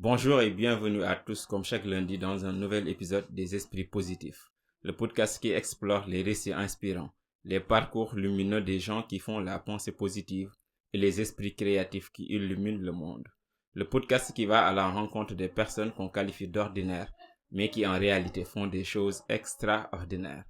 Bonjour et bienvenue à tous comme chaque lundi dans un nouvel épisode des Esprits Positifs, le podcast qui explore les récits inspirants, les parcours lumineux des gens qui font la pensée positive et les esprits créatifs qui illuminent le monde. Le podcast qui va à la rencontre des personnes qu'on qualifie d'ordinaires, mais qui en réalité font des choses extraordinaires.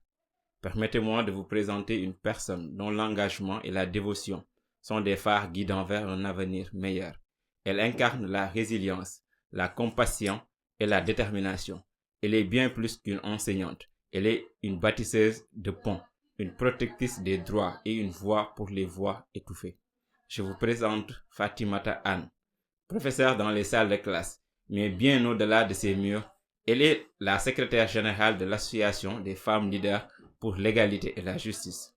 Permettez-moi de vous présenter une personne dont l'engagement et la dévotion sont des phares guidant vers un avenir meilleur. Elle incarne la résilience, la compassion et la détermination. Elle est bien plus qu'une enseignante. Elle est une bâtisseuse de ponts, une protectrice des droits et une voix pour les voix étouffées. Je vous présente Fatimata Anne, professeure dans les salles de classe, mais bien au-delà de ces murs. Elle est la secrétaire générale de l'Association des femmes leaders pour l'égalité et la justice.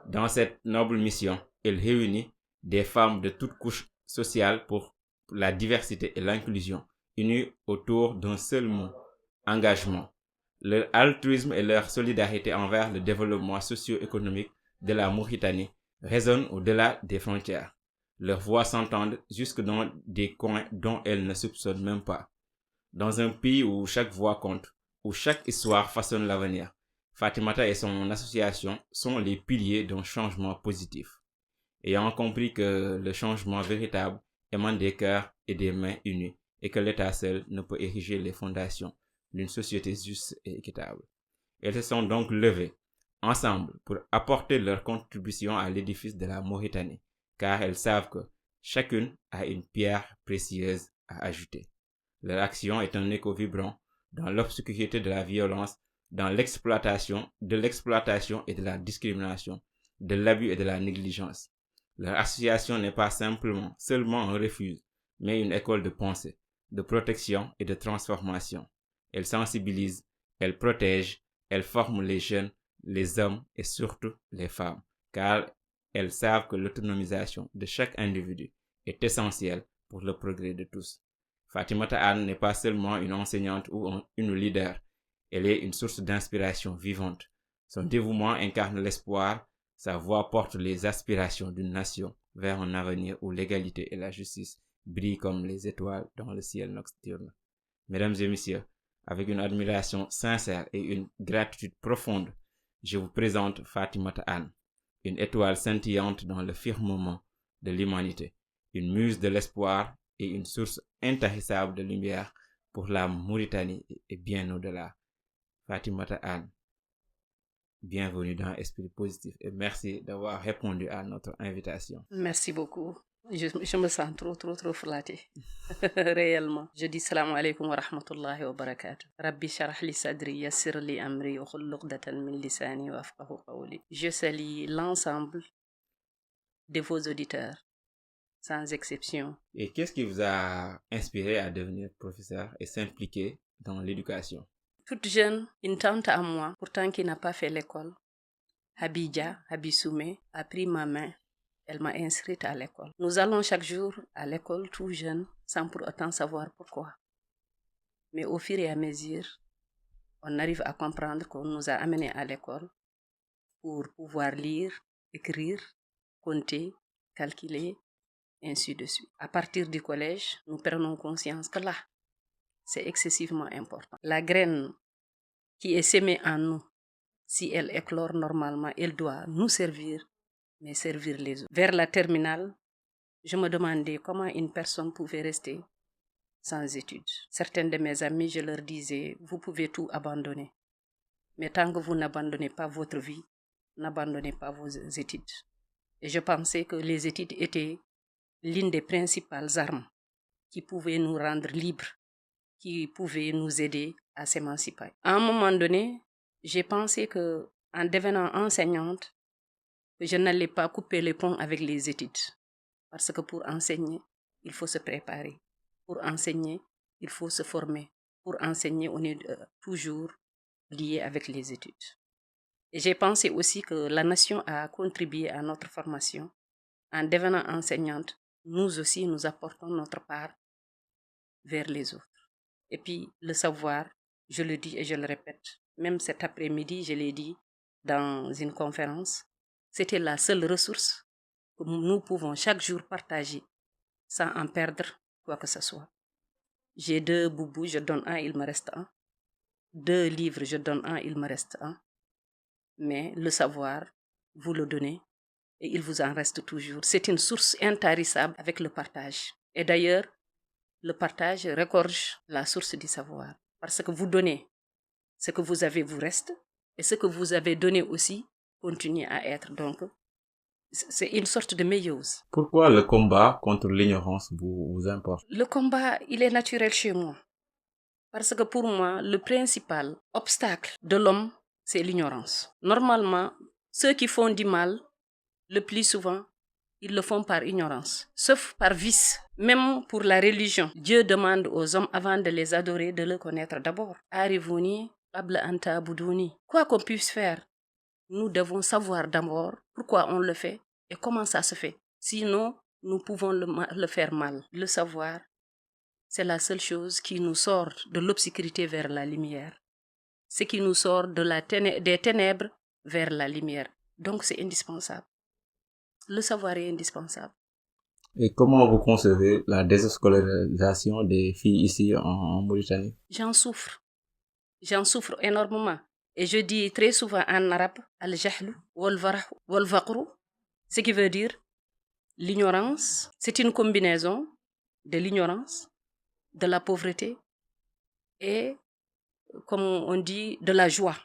Dans cette noble mission, elle réunit des femmes de toutes couches sociales pour la diversité et l'inclusion, unies autour d'un seul mot, engagement. Leur altruisme et leur solidarité envers le développement socio-économique de la Mauritanie résonnent au-delà des frontières. Leurs voix s'entendent jusque dans des coins dont elles ne soupçonnent même pas. Dans un pays où chaque voix compte, où chaque histoire façonne l'avenir, Fatimata et son association sont les piliers d'un changement positif. Ayant compris que le changement véritable émane des cœurs et des mains unies et que l'État seul ne peut ériger les fondations d'une société juste et équitable. Elles se sont donc levées, ensemble, pour apporter leur contribution à l'édifice de la Mauritanie, car elles savent que chacune a une pierre précieuse à ajouter. Leur action est un écho vibrant dans l'obscurité de la violence, dans l'exploitation et de la discrimination, de l'abus et de la négligence. Leur association n'est pas seulement un refuge, mais une école de pensée, de protection et de transformation. Elle sensibilise, elle protège, elle forme les jeunes, les hommes et surtout les femmes, car elles savent que l'autonomisation de chaque individu est essentielle pour le progrès de tous. Fatimata Anne n'est pas seulement une enseignante ou une leader, elle est une source d'inspiration vivante. Son dévouement incarne l'espoir, sa voix porte les aspirations d'une nation vers un avenir où l'égalité et la justice brillent comme les étoiles dans le ciel nocturne. Mesdames et messieurs, avec une admiration sincère et une gratitude profonde, je vous présente Fatimata Anne, une étoile scintillante dans le firmament de l'humanité, une muse de l'espoir et une source intarissable de lumière pour la Mauritanie et bien au-delà. Fatimata Anne, bienvenue dans Esprit Positif et merci d'avoir répondu à notre invitation. Merci beaucoup. Je me sens trop flattée. Réellement. Je dis salam alaikum wa rahmatullahi wa barakatuh. Rabbi sharah li sadri yassir li amri wa khul luqdatan min lisani wa afqahu qawli. Je salue l'ensemble de vos auditeurs, sans exception. Et qu'est-ce qui vous a inspiré à devenir professeur et s'impliquer dans l'éducation? Toute jeune, une tante à moi, pourtant qui n'a pas fait l'école, Habidja Soumé, a pris ma main. Elle m'a inscrite à l'école. Nous allons chaque jour à l'école tout jeune, sans pour autant savoir pourquoi. Mais au fur et à mesure, on arrive à comprendre qu'on nous a amenés à l'école pour pouvoir lire, écrire, compter, calculer, ainsi de suite. À partir du collège, nous prenons conscience que là, c'est excessivement important. La graine qui est sémée en nous, si elle éclore normalement, elle doit nous servir, mais servir les autres. Vers la terminale, je me demandais comment une personne pouvait rester sans études. Certaines de mes amies, je leur disais, vous pouvez tout abandonner. Mais tant que vous n'abandonnez pas votre vie, n'abandonnez pas vos études. Et je pensais que les études étaient l'une des principales armes qui pouvaient nous rendre libres, qui pouvaient nous aider à s'émanciper. À un moment donné, j'ai pensé que en devenant enseignante, je n'allais pas couper les ponts avec les études. Parce que pour enseigner, il faut se préparer. Pour enseigner, il faut se former. Pour enseigner, on est toujours lié avec les études. Et j'ai pensé aussi que la nation a contribué à notre formation. En devenant enseignante, nous aussi, nous apportons notre part vers les autres. Et puis, le savoir, je le dis et je le répète, même cet après-midi, je l'ai dit dans une conférence, c'était la seule ressource que nous pouvons chaque jour partager sans en perdre quoi que ce soit. J'ai 2 boubous, je donne un, il me reste un. 2 livres, je donne un, il me reste un. Mais le savoir, vous le donnez et il vous en reste toujours. C'est une source intarissable avec le partage. Et d'ailleurs, le partage regorge la source du savoir. Parce que vous donnez, ce que vous avez vous reste, et ce que vous avez donné aussi continue à être. Donc, c'est une sorte de méiose. Pourquoi le combat contre l'ignorance vous importe? Le combat, il est naturel chez moi. Parce que pour moi, le principal obstacle de l'homme, c'est l'ignorance. Normalement, ceux qui font du mal, le plus souvent, ils le font par ignorance, sauf par vice. Même pour la religion, Dieu demande aux hommes, avant de les adorer, de le connaître d'abord. Arivuni, qabla an ta'buduni. Quoi qu'on puisse faire, nous devons savoir d'abord pourquoi on le fait et comment ça se fait. Sinon, nous pouvons le faire mal. Le savoir, c'est la seule chose qui nous sort de l'obscurité vers la lumière. Ce qui nous sort des ténèbres vers la lumière. Donc c'est indispensable. Le savoir est indispensable. Et comment vous concevez la déscolarisation des filles ici en Mauritanie? J'en souffre. J'en souffre énormément. Et je dis très souvent en arabe, al-jahlu, wal-faqru, ce qui veut dire l'ignorance. C'est une combinaison de l'ignorance, de la pauvreté et, comme on dit, de la joie.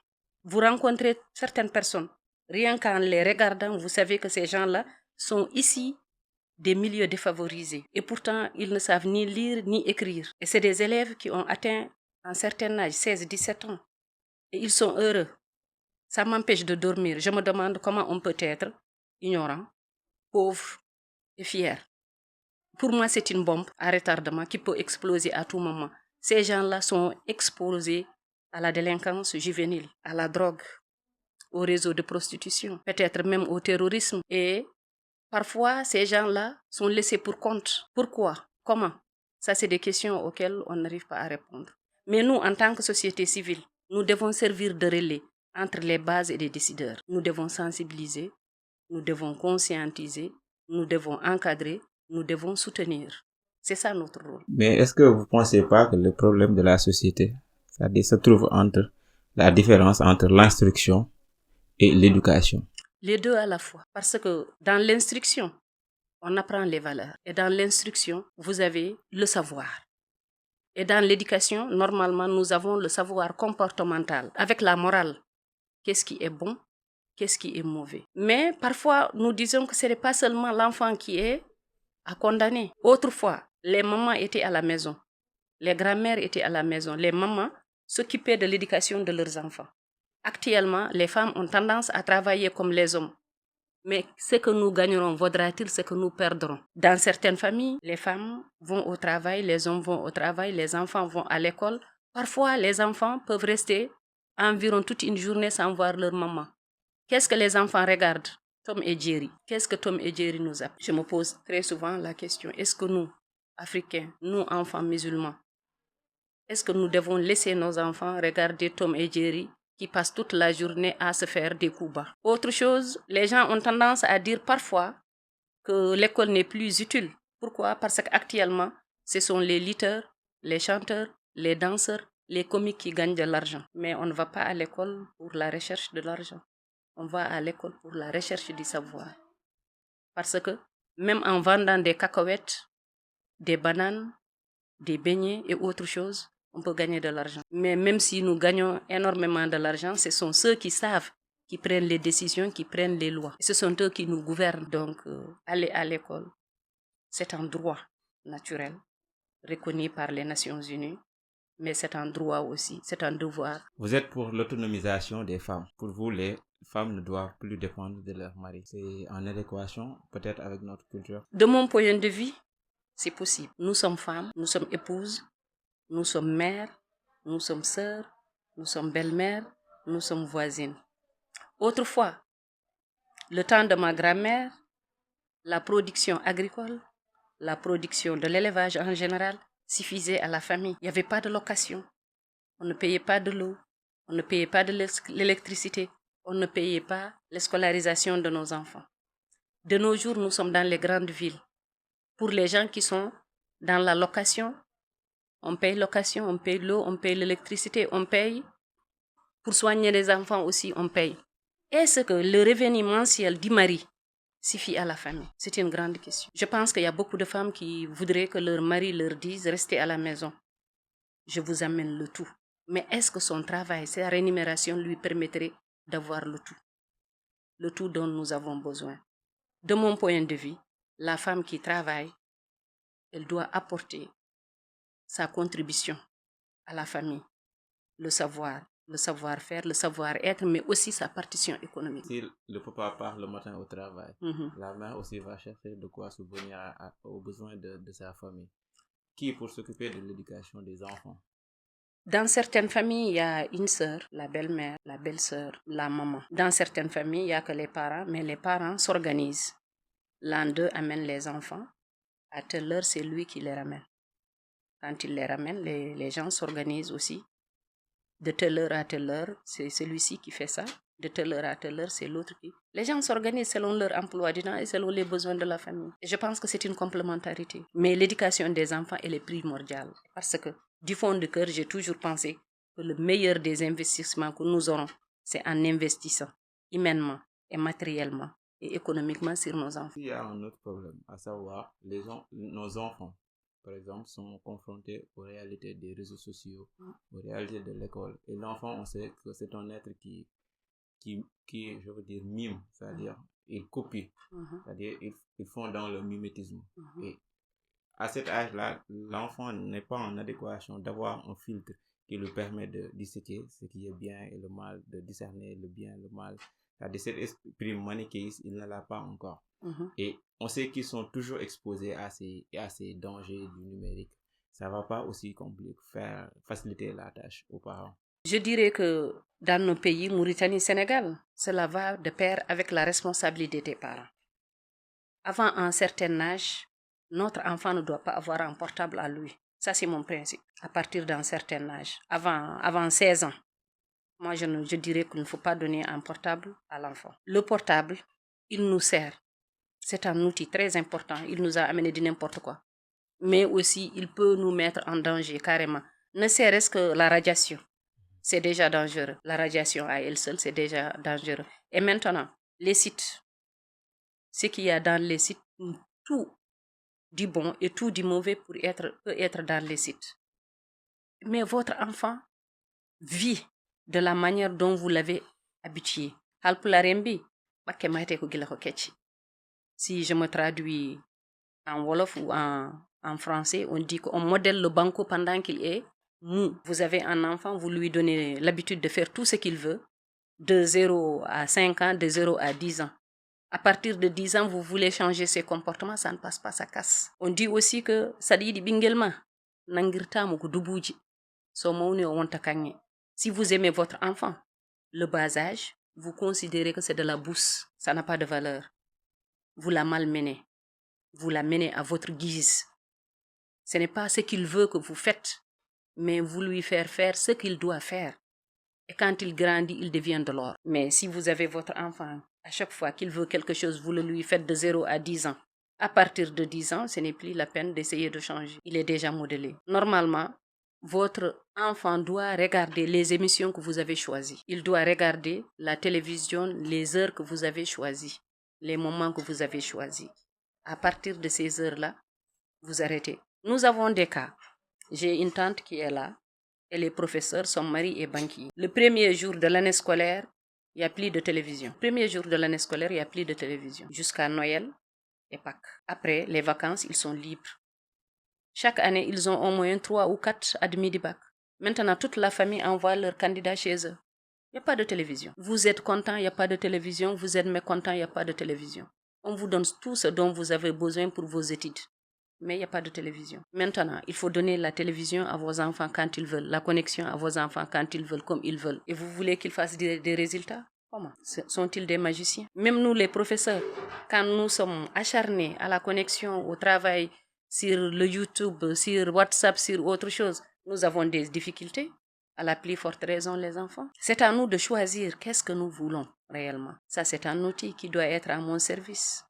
Vous rencontrez certaines personnes, rien qu'en les regardant, vous savez que ces gens-là sont ici des milieux défavorisés. Et pourtant, ils ne savent ni lire ni écrire. Et c'est des élèves qui ont atteint un certain âge, 16-17 ans. Et ils sont heureux. Ça m'empêche de dormir. Je me demande comment on peut être ignorant, pauvre et fier. Pour moi, c'est une bombe à retardement qui peut exploser à tout moment. Ces gens-là sont exposés à la délinquance juvénile, à la drogue, au réseau de prostitution, peut-être même au terrorisme. Et parfois, ces gens-là sont laissés pour compte. Pourquoi? Comment? Ça, c'est des questions auxquelles on n'arrive pas à répondre. Mais nous, en tant que société civile, nous devons servir de relais entre les bases et les décideurs. Nous devons sensibiliser, nous devons conscientiser, nous devons encadrer, nous devons soutenir. C'est ça notre rôle. Mais est-ce que vous ne pensez pas que le problème de la société, c'est-à-dire se trouve entre la différence entre l'instruction et l'éducation? Les deux à la fois. Parce que dans l'instruction, on apprend les valeurs. Et dans l'instruction, vous avez le savoir. Et dans l'éducation, normalement, nous avons le savoir comportemental avec la morale. Qu'est-ce qui est bon, qu'est-ce qui est mauvais. Mais parfois, nous disons que ce n'est pas seulement l'enfant qui est à condamner. Autrefois, les mamans étaient à la maison. Les grand-mères étaient à la maison. Les mamans s'occupaient de l'éducation de leurs enfants. Actuellement, les femmes ont tendance à travailler comme les hommes. Mais ce que nous gagnerons vaudra-t-il ce que nous perdrons? Dans certaines familles, les femmes vont au travail, les hommes vont au travail, les enfants vont à l'école. Parfois, les enfants peuvent rester environ toute une journée sans voir leur maman. Qu'est-ce que les enfants regardent? Tom et Jerry. Qu'est-ce que Tom et Jerry nous apprennent? Je me pose très souvent la question, est-ce que nous, Africains, nous, enfants musulmans, est-ce que nous devons laisser nos enfants regarder Tom et Jerry qui passent toute la journée à se faire des coups bas? Autre chose, les gens ont tendance à dire parfois que l'école n'est plus utile. Pourquoi? Parce qu'actuellement, ce sont les lutteurs, les chanteurs, les danseurs, les comiques qui gagnent de l'argent. Mais on ne va pas à l'école pour la recherche de l'argent. On va à l'école pour la recherche du savoir. Parce que même en vendant des cacahuètes, des bananes, des beignets et autres choses, on peut gagner de l'argent. Mais même si nous gagnons énormément de l'argent, ce sont ceux qui savent, qui prennent les décisions, qui prennent les lois. Et ce sont eux qui nous gouvernent. Donc, aller à l'école, c'est un droit naturel, reconnu par les Nations Unies, mais c'est un droit aussi, c'est un devoir. Vous êtes pour l'autonomisation des femmes. Pour vous, les femmes ne doivent plus dépendre de leur mari. C'est en adéquation peut-être avec notre culture? De mon point de vue, c'est possible. Nous sommes femmes, nous sommes épouses, nous sommes mères, nous sommes sœurs, nous sommes belles-mères, nous sommes voisines. Autrefois, le temps de ma grand-mère, la production agricole, la production de l'élevage en général suffisait à la famille. Il n'y avait pas de location. On ne payait pas de l'eau, on ne payait pas de l'électricité, on ne payait pas la scolarisation de nos enfants. De nos jours, nous sommes dans les grandes villes. Pour les gens qui sont dans la location, On paye location, on paye l'eau, on paye l'électricité, on paye. Pour soigner les enfants aussi, on paye. Est-ce que le revenu mensuel du mari suffit à la famille? C'est une grande question. Je pense qu'il y a beaucoup de femmes qui voudraient que leur mari leur dise « Restez à la maison, je vous amène le tout ». Mais est-ce que son travail, sa rémunération lui permettrait d'avoir le tout dont nous avons besoin? De mon point de vue, la femme qui travaille, elle doit apporter sa contribution à la famille, le savoir-faire, le savoir-être, mais aussi sa partition économique. Si le papa part le matin au travail, la mère aussi va chercher de quoi subvenir aux besoins de sa famille. Qui est pour s'occuper de l'éducation des enfants? Dans certaines familles, il y a une sœur, la belle-mère, la belle-sœur, la maman. Dans certaines familles, il n'y a que les parents, mais les parents s'organisent. L'un d'eux amène les enfants. À telle heure, c'est lui qui les ramène. Quand il les ramène, les gens s'organisent aussi. De telle heure à telle heure, c'est celui-ci qui fait ça. De telle heure à telle heure, c'est l'autre qui... Les gens s'organisent selon leur emploi du temps et selon les besoins de la famille. Et je pense que c'est une complémentarité. Mais l'éducation des enfants, elle est primordiale. Parce que du fond du cœur, j'ai toujours pensé que le meilleur des investissements que nous aurons, c'est en investissant humainement et matériellement et économiquement sur nos enfants. Il y a un autre problème, à savoir nos enfants, par exemple, sont confrontés aux réalités des réseaux sociaux, aux réalités de l'école. Et l'enfant, on sait que c'est un être qui je veux dire, mime, c'est-à-dire il copie, c'est-à-dire ils font dans le mimétisme. Et à cet âge-là, l'enfant n'est pas en adéquation d'avoir un filtre qui lui permet de disséquer ce qui est bien et le mal, de discerner le bien et le mal. C'est-à-dire cet esprit manichéiste, il ne l'a pas encore. Et on sait qu'ils sont toujours exposés à ces dangers du numérique. Ça ne va pas aussi faciliter la tâche aux parents. Je dirais que dans nos pays, Mauritanie, Sénégal, cela va de pair avec la responsabilité des parents. Avant un certain âge, notre enfant ne doit pas avoir un portable à lui. Ça, c'est mon principe. À partir d'un certain âge, avant 16 ans, moi, je dirais qu'il ne faut pas donner un portable à l'enfant. Le portable, il nous sert. C'est un outil très important. Il nous a amené de n'importe quoi. Mais aussi, il peut nous mettre en danger carrément. Ne serait-ce que la radiation. C'est déjà dangereux. La radiation à elle seule, c'est déjà dangereux. Et maintenant, les sites. Ce qu'il y a dans les sites, tout du bon et tout du mauvais peut être dans les sites. Mais votre enfant vit de la manière dont vous l'avez habitué. Si je me traduis en wolof ou en français, on dit qu'on modèle le banco pendant qu'il est mou. Vous avez un enfant, vous lui donnez l'habitude de faire tout ce qu'il veut, de 0 à 5 ans, de 0 à 10 ans. À partir de 10 ans, vous voulez changer ses comportements, ça ne passe pas, ça casse. On dit aussi que ça dit bingelma, nangirta mo dubuji. So mauni o wonta kanye. Si vous aimez votre enfant, le bas âge, vous considérez que c'est de la bouse, ça n'a pas de valeur. Vous la malmenez. Vous la menez à votre guise. Ce n'est pas ce qu'il veut que vous faites, mais vous lui faire faire ce qu'il doit faire. Et quand il grandit, il devient de l'or. Mais si vous avez votre enfant, à chaque fois qu'il veut quelque chose, vous le lui faites de 0 à 10 ans. À partir de 10 ans, ce n'est plus la peine d'essayer de changer. Il est déjà modelé. Normalement, votre enfant doit regarder les émissions que vous avez choisies. Il doit regarder la télévision, les heures que vous avez choisies, les moments que vous avez choisis. À partir de ces heures-là, vous arrêtez. Nous avons des cas. J'ai une tante qui est là. Elle est professeure, son mari est banquier. Le premier jour de l'année scolaire, il n'y a plus de télévision. Le premier jour de l'année scolaire, il n'y a plus de télévision. Jusqu'à Noël et Pâques. Après, les vacances, ils sont libres. Chaque année, ils ont au moins 3 ou 4 admis du bac. Maintenant, toute la famille envoie leurs candidats chez eux. Il n'y a pas de télévision. Vous êtes content, il n'y a pas de télévision. Vous êtes mécontent, il n'y a pas de télévision. On vous donne tout ce dont vous avez besoin pour vos études. Mais il n'y a pas de télévision. Maintenant, il faut donner la télévision à vos enfants quand ils veulent, la connexion à vos enfants quand ils veulent, comme ils veulent. Et vous voulez qu'ils fassent des résultats? Comment? Sont-ils des magiciens? Même nous, les professeurs, quand nous sommes acharnés à la connexion, au travail, sur le YouTube, sur WhatsApp, sur autre chose, nous avons des difficultés. À la plus forte raison, les enfants. C'est à nous de choisir qu'est-ce que nous voulons réellement. Ça, c'est un outil qui doit être à mon service.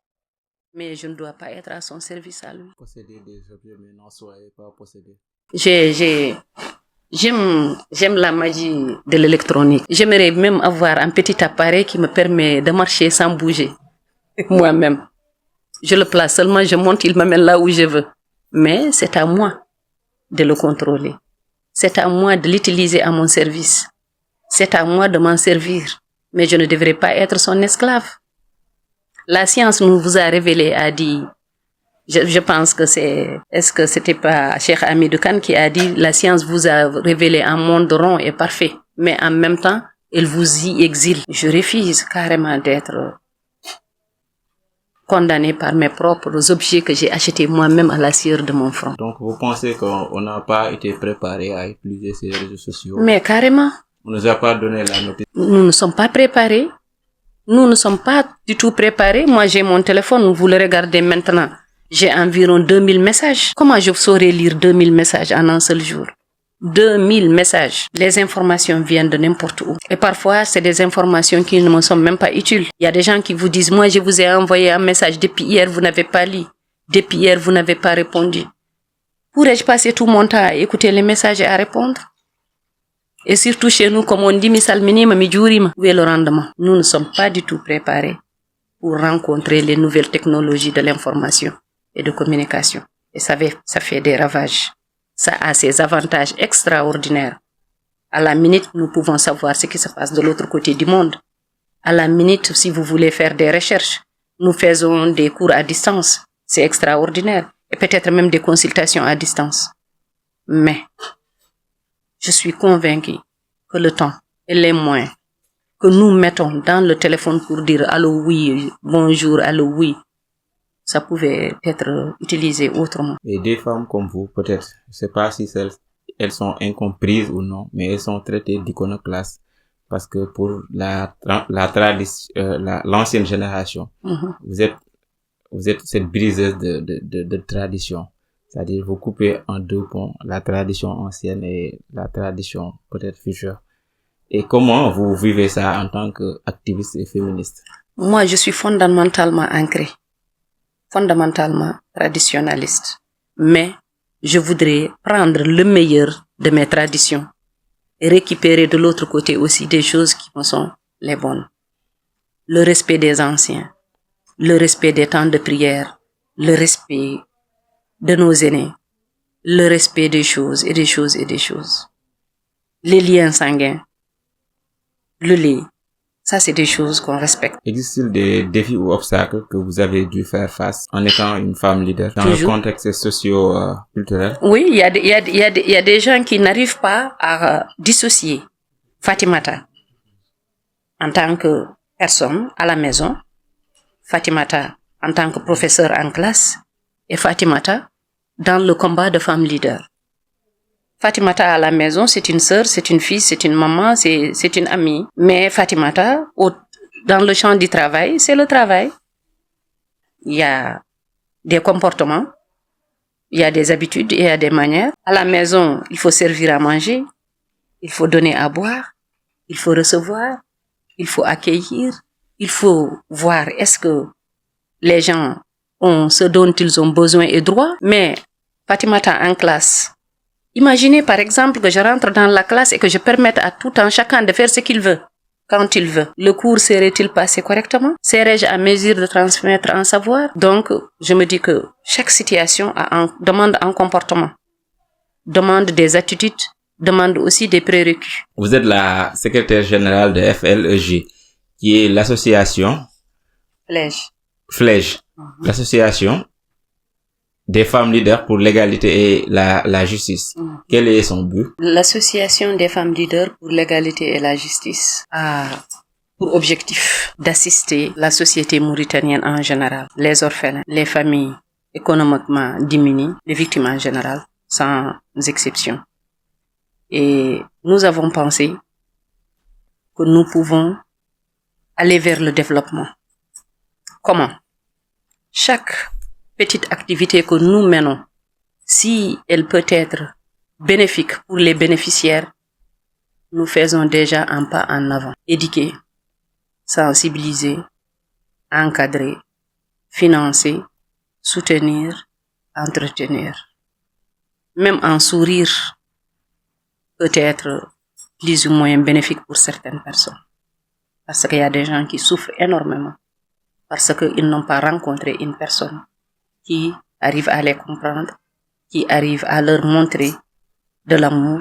Mais je ne dois pas être à son service à lui. Posséder des objets, mais n'en soyez pas possédé. J'aime la magie de l'électronique. J'aimerais même avoir un petit appareil qui me permet de marcher sans bouger. Moi-même. Je le place seulement, je monte, il m'amène là où je veux. Mais c'est à moi de le contrôler. C'est à moi de l'utiliser à mon service. C'est à moi de m'en servir. Mais je ne devrais pas être son esclave. La science nous vous a révélé, a dit, je pense que est-ce que c'était pas Cheikh Hamidou Kane qui a dit, la science vous a révélé un monde rond et parfait, mais en même temps, elle vous y exile. Je refuse carrément d'être condamné par mes propres objets que j'ai achetés moi-même à la sueur de mon front. Donc, vous pensez qu'on n'a pas été préparé à utiliser ces réseaux sociaux? Mais carrément. On nous a pas donné la notice. Nous ne sommes pas préparés. Nous ne sommes pas du tout préparés. Moi, j'ai mon téléphone, vous le regardez maintenant. J'ai environ 2000 messages. Comment je saurais lire 2000 messages en un seul jour? 2000 messages. Les informations viennent de n'importe où. Et parfois, c'est des informations qui ne me sont même pas utiles. Il y a des gens qui vous disent, moi, je vous ai envoyé un message depuis hier, vous n'avez pas lu. Depuis hier, vous n'avez pas répondu. Pourrais-je passer tout mon temps à écouter les messages et à répondre? Et surtout chez nous, comme on dit, misal minima mi jurima, où est le rendement? Nous ne sommes pas du tout préparés pour rencontrer les nouvelles technologies de l'information et de communication. Et ça fait des ravages. Ça a ses avantages extraordinaires. À la minute, nous pouvons savoir ce qui se passe de l'autre côté du monde. À la minute, si vous voulez faire des recherches, nous faisons des cours à distance. C'est extraordinaire. Et peut-être même des consultations à distance. Mais je suis convaincue que le temps et les moyens que nous mettons dans le téléphone pour dire allô oui, bonjour, allô oui, ça pouvait être utilisé autrement. Et des femmes comme vous, peut-être, je ne sais pas si elles sont incomprises ou non, mais elles sont traitées d'iconoclastes parce que pour l'ancienne génération, vous êtes cette briseuse de tradition. C'est-à-dire, vous coupez en deux ponts la tradition ancienne et la tradition peut-être future. Et comment vous vivez ça en tant qu'activiste et féministe? Moi, je suis fondamentalement ancrée, fondamentalement traditionnaliste. Mais je voudrais prendre le meilleur de mes traditions et récupérer de l'autre côté aussi des choses qui me sont les bonnes. Le respect des anciens, le respect des temps de prière, le respect de nos aînés, le respect des choses et des choses et des choses. Les liens sanguins, le lait, ça c'est des choses qu'on respecte. Existe-t-il des défis ou obstacles que vous avez dû faire face en étant une femme leader dans Toujours. le contexte socio-culturel? Oui, il y a des gens qui n'arrivent pas à dissocier Fatimata en tant que personne à la maison, Fatimata en tant que professeur en classe et Fatimata dans le combat de femmes leaders. Fatimata à la maison, c'est une sœur, c'est une fille, c'est une maman, c'est une amie. Mais Fatimata, dans le champ du travail, c'est le travail. Il y a des comportements, il y a des habitudes, il y a des manières. À la maison, il faut servir à manger, il faut donner à boire, il faut recevoir, il faut accueillir, il faut voir est-ce que les gens ont ce dont ils ont besoin et droit. Mais Fatimata en classe, imaginez par exemple que je rentre dans la classe et que je permette à tout un chacun de faire ce qu'il veut, quand il veut. Le cours serait-il passé correctement? Serais-je à mesure de transmettre un savoir? Donc, je me dis que chaque situation demande un comportement, demande des attitudes, demande aussi des prérequis. Vous êtes la secrétaire générale de FLEJ, qui est l'association FLEJ, l'association des femmes leaders pour l'égalité et la justice. Quel est son but? L'association des femmes leaders pour l'égalité et la justice a pour objectif d'assister la société mauritanienne en général, les orphelins, les familles économiquement diminuées, les victimes en général, sans exception. Et nous avons pensé que nous pouvons aller vers le développement. Comment? Chaque petite activité que nous menons, si elle peut être bénéfique pour les bénéficiaires, nous faisons déjà un pas en avant. Éduquer, sensibiliser, encadrer, financer, soutenir, entretenir. même un sourire peut être plus ou moins bénéfique pour certaines personnes. Parce qu'il y a des gens qui souffrent énormément parce qu'ils n'ont pas rencontré une personne qui arrive à les comprendre, qui arrive à leur montrer de l'amour,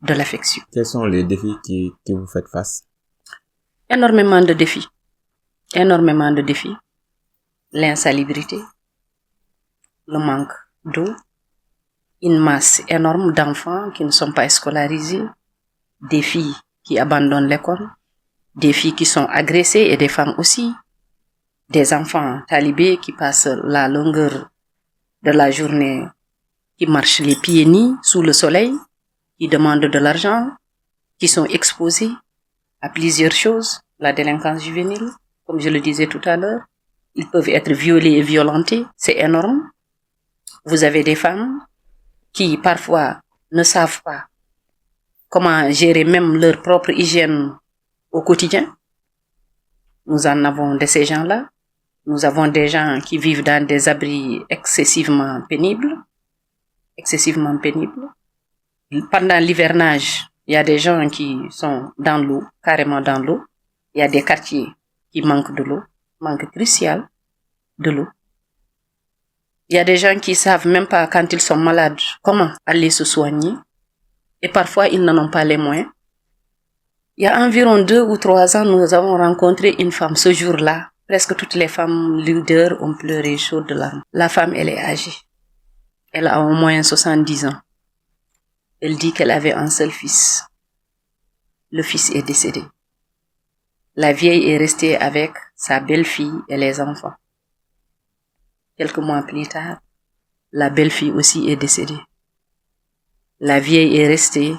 de l'affection. Quels sont les défis que vous faites face? Énormément de défis. Énormément de défis. L'insalubrité, le manque d'eau, une masse énorme d'enfants qui ne sont pas scolarisés, des filles qui abandonnent l'école, des filles qui sont agressées et des femmes aussi, des enfants talibés qui passent la longueur de la journée, qui marchent les pieds nus sous le soleil, qui demandent de l'argent, qui sont exposés à plusieurs choses, la délinquance juvénile, comme je le disais tout à l'heure, ils peuvent être violés et violentés, c'est énorme. Vous avez des femmes qui parfois ne savent pas comment gérer même leur propre hygiène au quotidien. Nous en avons de ces gens-là. Nous avons des gens qui vivent dans des abris excessivement pénibles. Pendant l'hivernage, il y a des gens qui sont dans l'eau, carrément dans l'eau. Il y a des quartiers qui manquent de l'eau, manque crucial de l'eau. Il y a des gens qui savent même pas quand ils sont malades comment aller se soigner et parfois ils n'en ont pas les moyens. Il y a environ 2 ou 3 ans, nous avons rencontré une femme. Ce jour-là, presque toutes les femmes leaders ont pleuré chaudes de larmes. La femme, elle est âgée. Elle a au moins 70 ans. Elle dit qu'elle avait un seul fils. Le fils est décédé. La vieille est restée avec sa belle-fille et les enfants. Quelques mois plus tard, la belle-fille aussi est décédée. La vieille est restée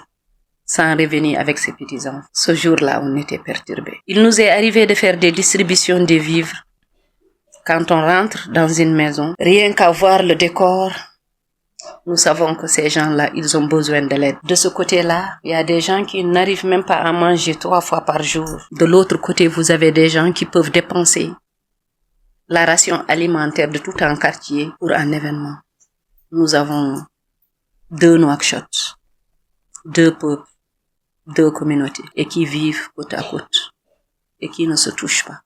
sans revenir avec ses petits-enfants. Ce jour-là, on était perturbés. Il nous est arrivé de faire des distributions de vivres. Quand on rentre dans une maison, rien qu'à voir le décor, nous savons que ces gens-là, ils ont besoin de l'aide. De ce côté-là, il y a des gens qui n'arrivent même pas à manger 3 fois par jour. De l'autre côté, vous avez des gens qui peuvent dépenser la ration alimentaire de tout un quartier pour un événement. Nous avons 2 Nouakchott, 2 peuples, 2 communautés, et qui vivent côte à côte, et qui ne se touchent pas.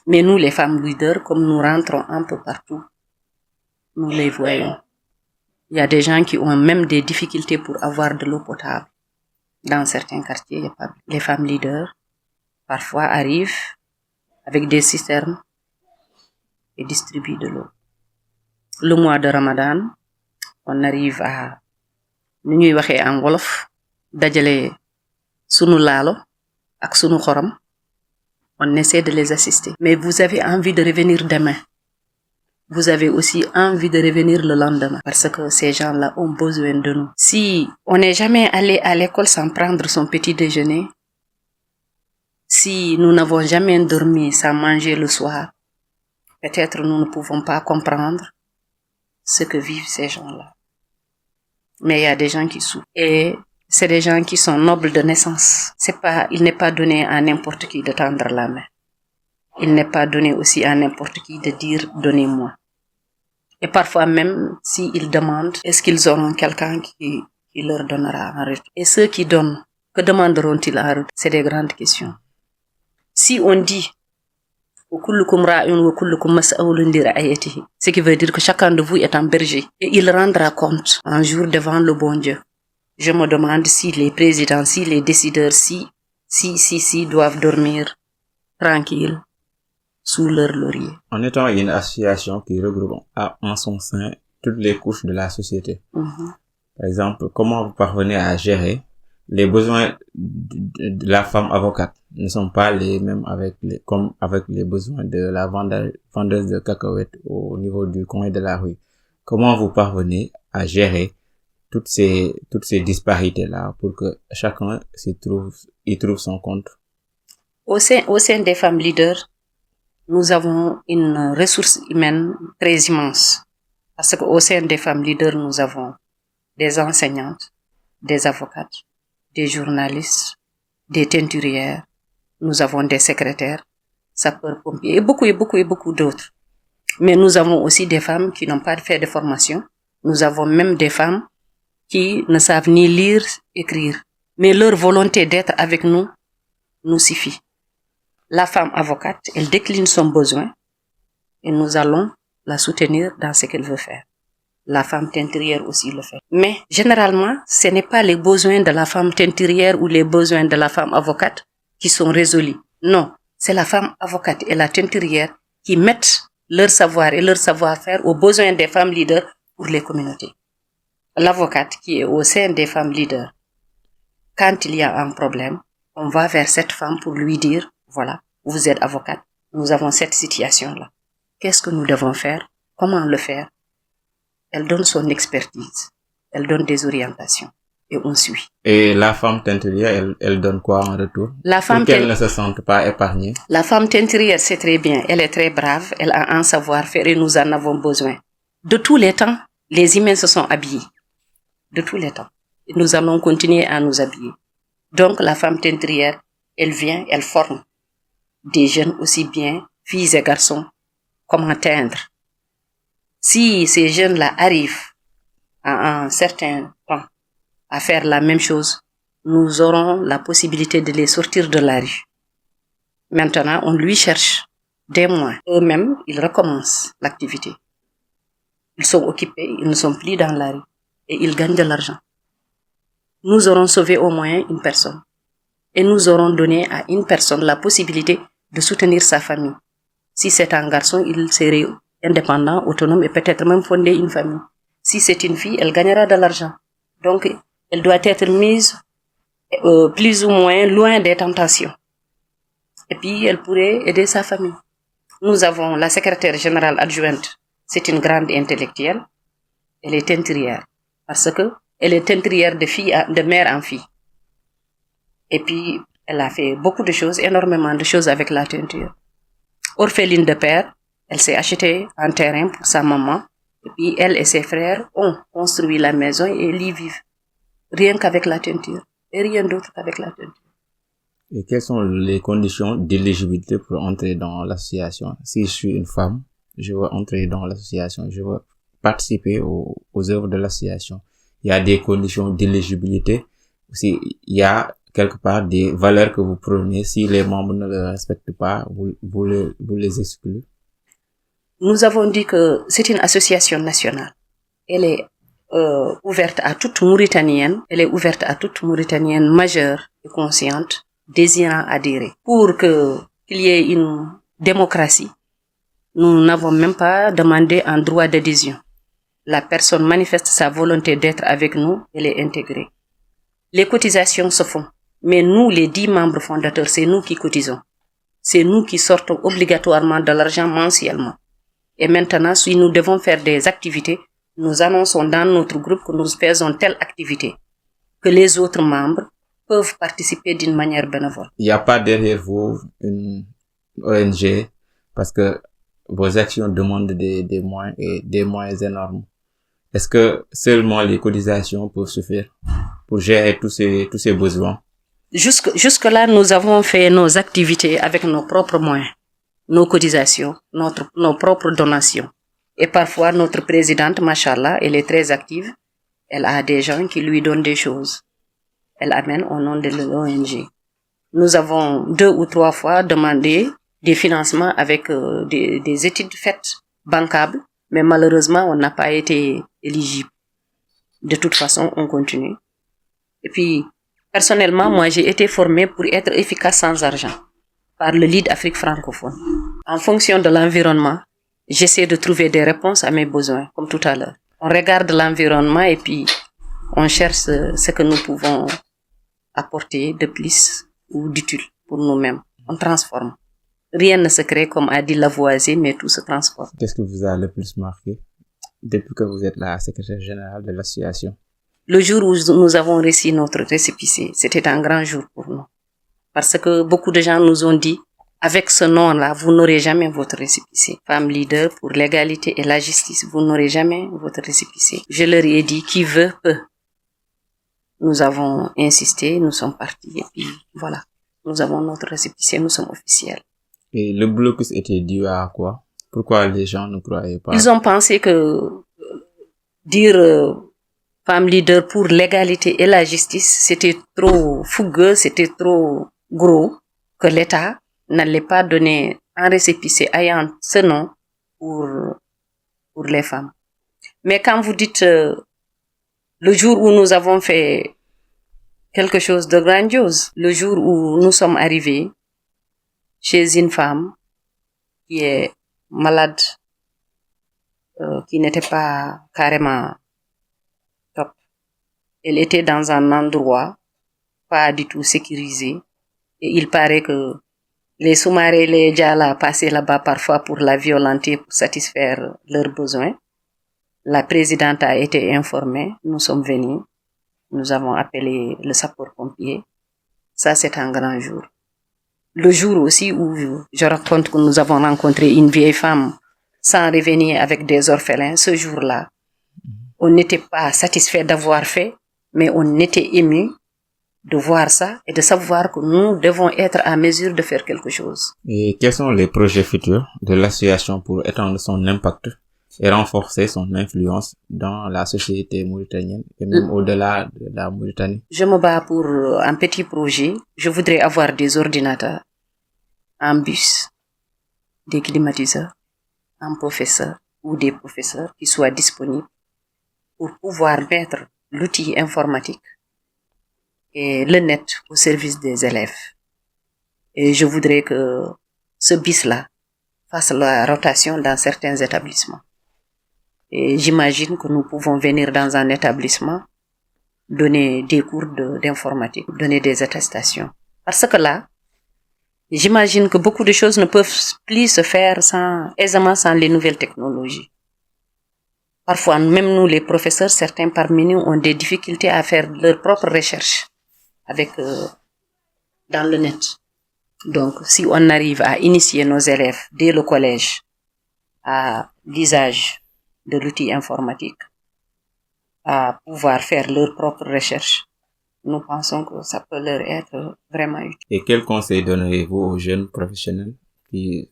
Mais nous, les femmes leaders, comme nous rentrons un peu partout, nous les voyons. Il y a des gens qui ont même des difficultés pour avoir de l'eau potable. Dans certains quartiers, il y a pas. Les femmes leaders, parfois, arrivent avec des citernes et distribuent de l'eau. Le mois de Ramadan, on arrive à, nu ñuy waxee en wolof, dajale sunu laalo ak sunu xorom. On essaie de les assister. Mais vous avez envie de revenir demain. Vous avez aussi envie de revenir le lendemain. Parce que ces gens-là ont besoin de nous. Si on n'est jamais allé à l'école sans prendre son petit déjeuner, si nous n'avons jamais dormi sans manger le soir, peut-être nous ne pouvons pas comprendre ce que vivent ces gens-là. Mais il y a des gens qui souffrent. Et c'est des gens qui sont nobles de naissance. Il n'est pas donné à n'importe qui de tendre la main. Il n'est pas donné aussi à n'importe qui de dire « donnez-moi ». Et parfois même, s'ils demandent, est-ce qu'ils auront quelqu'un qui leur donnera en retour? Et ceux qui donnent, que demanderont-ils en retour? C'est des grandes questions. Si on dit ce qui veut dire que chacun de vous est un berger et il rendra compte un jour devant le bon Dieu. Je me demande si les présidents, si les décideurs, si doivent dormir tranquilles sous leur laurier. En étant une association qui regroupe en son sein toutes les couches de la société. Par exemple, comment vous parvenez à gérer les besoins de la femme avocate ne sont pas les mêmes avec les besoins de la vendeuse de cacahuètes au niveau du coin de la rue. Comment vous parvenez à gérer toutes ces disparités-là pour que chacun y trouve son compte? Au sein des femmes leaders, nous avons une ressource humaine très immense. Parce qu'au sein des femmes leaders, nous avons des enseignantes, des avocates, des journalistes, des teinturières, nous avons des secrétaires, sapeurs-pompiers et beaucoup d'autres. Mais nous avons aussi des femmes qui n'ont pas fait de formation. Nous avons même des femmes qui ne savent ni lire, écrire. Mais leur volonté d'être avec nous suffit. La femme avocate, elle décline son besoin et nous allons la soutenir dans ce qu'elle veut faire. La femme teinturière aussi le fait. Mais généralement, ce n'est pas les besoins de la femme teinturière ou les besoins de la femme avocate qui sont résolus. Non, c'est la femme avocate et la teinturière qui mettent leur savoir et leur savoir-faire aux besoins des femmes leaders pour les communautés. L'avocate qui est au sein des femmes leaders, quand il y a un problème, on va vers cette femme pour lui dire, voilà, vous êtes avocate, nous avons cette situation-là. Qu'est-ce que nous devons faire? Comment le faire? Elle donne son expertise, elle donne des orientations et on suit. Et la femme teinturière, elle donne quoi en retour? Pour qu'elle ne se sente pas épargnée. La femme teinturière, c'est très bien, elle est très brave, elle a un savoir-faire et nous en avons besoin. De tous les temps, les humains se sont habillés. De tous les temps. Et nous allons continuer à nous habiller. Donc la femme teinturière, elle vient, elle forme des jeunes aussi bien, filles et garçons, comment teindre. Si ces jeunes-là arrivent à un certain temps à faire la même chose, nous aurons la possibilité de les sortir de la rue. Maintenant, on lui cherche des mois. Eux-mêmes, ils recommencent l'activité. Ils sont occupés, ils ne sont plus dans la rue et ils gagnent de l'argent. Nous aurons sauvé au moins une personne et nous aurons donné à une personne la possibilité de soutenir sa famille. Si c'est un garçon, il serait indépendant, autonome et peut-être même fonder une famille. Si c'est une fille, elle gagnera de l'argent. Donc, elle doit être mise plus ou moins loin des tentations. Et puis, elle pourrait aider sa famille. Nous avons la secrétaire générale adjointe. C'est une grande intellectuelle. Elle est teinturière. Parce que elle est teinturière de mère en fille. Et puis, elle a fait beaucoup de choses, énormément de choses avec la teinture. Orpheline de père, elle s'est acheté un terrain pour sa maman. Et puis, elle et ses frères ont construit la maison et ils y vivent. Rien qu'avec la teinture. Et rien d'autre qu'avec la teinture. Et quelles sont les conditions d'éligibilité pour entrer dans l'association? Si je suis une femme, je veux entrer dans l'association, je veux participer aux œuvres de l'association. Il y a des conditions d'éligibilité. Aussi, il y a quelque part des valeurs que vous prônez. Si les membres ne les respectent pas, vous les excluez. Nous avons dit que c'est une association nationale. Elle est ouverte à toute Mauritanienne. Elle est ouverte à toute Mauritanienne majeure et consciente, désirant adhérer. Pour qu'il y ait une démocratie, nous n'avons même pas demandé un droit d'adhésion. La personne manifeste sa volonté d'être avec nous, elle est intégrée. Les cotisations se font, mais nous, les 10 membres fondateurs, c'est nous qui cotisons. C'est nous qui sortons obligatoirement de l'argent mensuellement. Et maintenant, si nous devons faire des activités, nous annonçons dans notre groupe que nous faisons telle activité, que les autres membres peuvent participer d'une manière bénévole. Il n'y a pas derrière vous une ONG, parce que vos actions demandent des moyens et des moyens énormes. Est-ce que seulement les cotisations peuvent suffire pour gérer tous ces besoins? Jusque-là, nous avons fait nos activités avec nos propres moyens, nos cotisations, nos propres donations. Et parfois, notre présidente, machallah, elle est très active. Elle a des gens qui lui donnent des choses. Elle amène au nom de l'ONG. Nous avons 2 ou 3 fois demandé des financements avec des études faites bancables, mais malheureusement, on n'a pas été éligible. De toute façon, on continue. Et puis, personnellement, moi, j'ai été formée pour être efficace sans argent par le Lead Afrique francophone. En fonction de l'environnement, j'essaie de trouver des réponses à mes besoins, comme tout à l'heure. On regarde l'environnement et puis on cherche ce que nous pouvons apporter de plus ou d'utile pour nous-mêmes. On transforme. Rien ne se crée comme a dit Lavoisier, mais tout se transforme. Qu'est-ce que vous a le plus marqué depuis que vous êtes la secrétaire générale de l'association? Le jour où nous avons reçu notre récépissé, c'était un grand jour pour nous. Parce que beaucoup de gens nous ont dit, avec ce nom-là, vous n'aurez jamais votre récépissé. Femme leader pour l'égalité et la justice, vous n'aurez jamais votre récépissé. Je leur ai dit, qui veut, peut. Nous avons insisté, nous sommes partis, et puis voilà. Nous avons notre récépissé, nous sommes officiels. Et le blocus était dû à quoi? Pourquoi les gens ne croyaient pas? Ils ont pensé que dire femme leader pour l'égalité et la justice, c'était trop fougueux, c'était trop gros que l'État n'allait pas donner un récépissé ayant ce nom pour les femmes. Mais quand vous dites le jour où nous avons fait quelque chose de grandiose, le jour où nous sommes arrivés chez une femme qui est malade, qui n'était pas carrément top. Elle était dans un endroit pas du tout sécurisé et il paraît que les Soumarés, les Djala passaient là-bas parfois pour la violenter, pour satisfaire leurs besoins. La présidente a été informée, nous sommes venus, nous avons appelé le sapeur-pompier. Ça, c'est un grand jour. Le jour aussi où je raconte que nous avons rencontré une vieille femme sans revenir avec des orphelins, ce jour-là, on n'était pas satisfait d'avoir fait, mais on était ému de voir ça et de savoir que nous devons être à mesure de faire quelque chose. Et quels sont les projets futurs de l'association pour étendre son impact et renforcer son influence dans la société mauritanienne et même au-delà de la Mauritanie? Je me bats pour un petit projet. Je voudrais avoir des ordinateurs, un bus, des climatiseurs, un professeur ou des professeurs qui soient disponibles pour pouvoir mettre l'outil informatique et le net au service des élèves. Et je voudrais que ce bus-là fasse la rotation dans certains établissements. Et j'imagine que nous pouvons venir dans un établissement, donner des cours d'informatique, donner des attestations. Parce que là, j'imagine que beaucoup de choses ne peuvent plus se faire aisément sans les nouvelles technologies. Parfois, même nous, les professeurs, certains parmi nous ont des difficultés à faire leurs propres recherches dans le net. Donc, si on arrive à initier nos élèves dès le collège à l'usage de l'outil informatique, à pouvoir faire leurs propres recherches, nous pensons que ça peut leur être vraiment utile. Et quel conseil donneriez-vous aux jeunes professionnels qui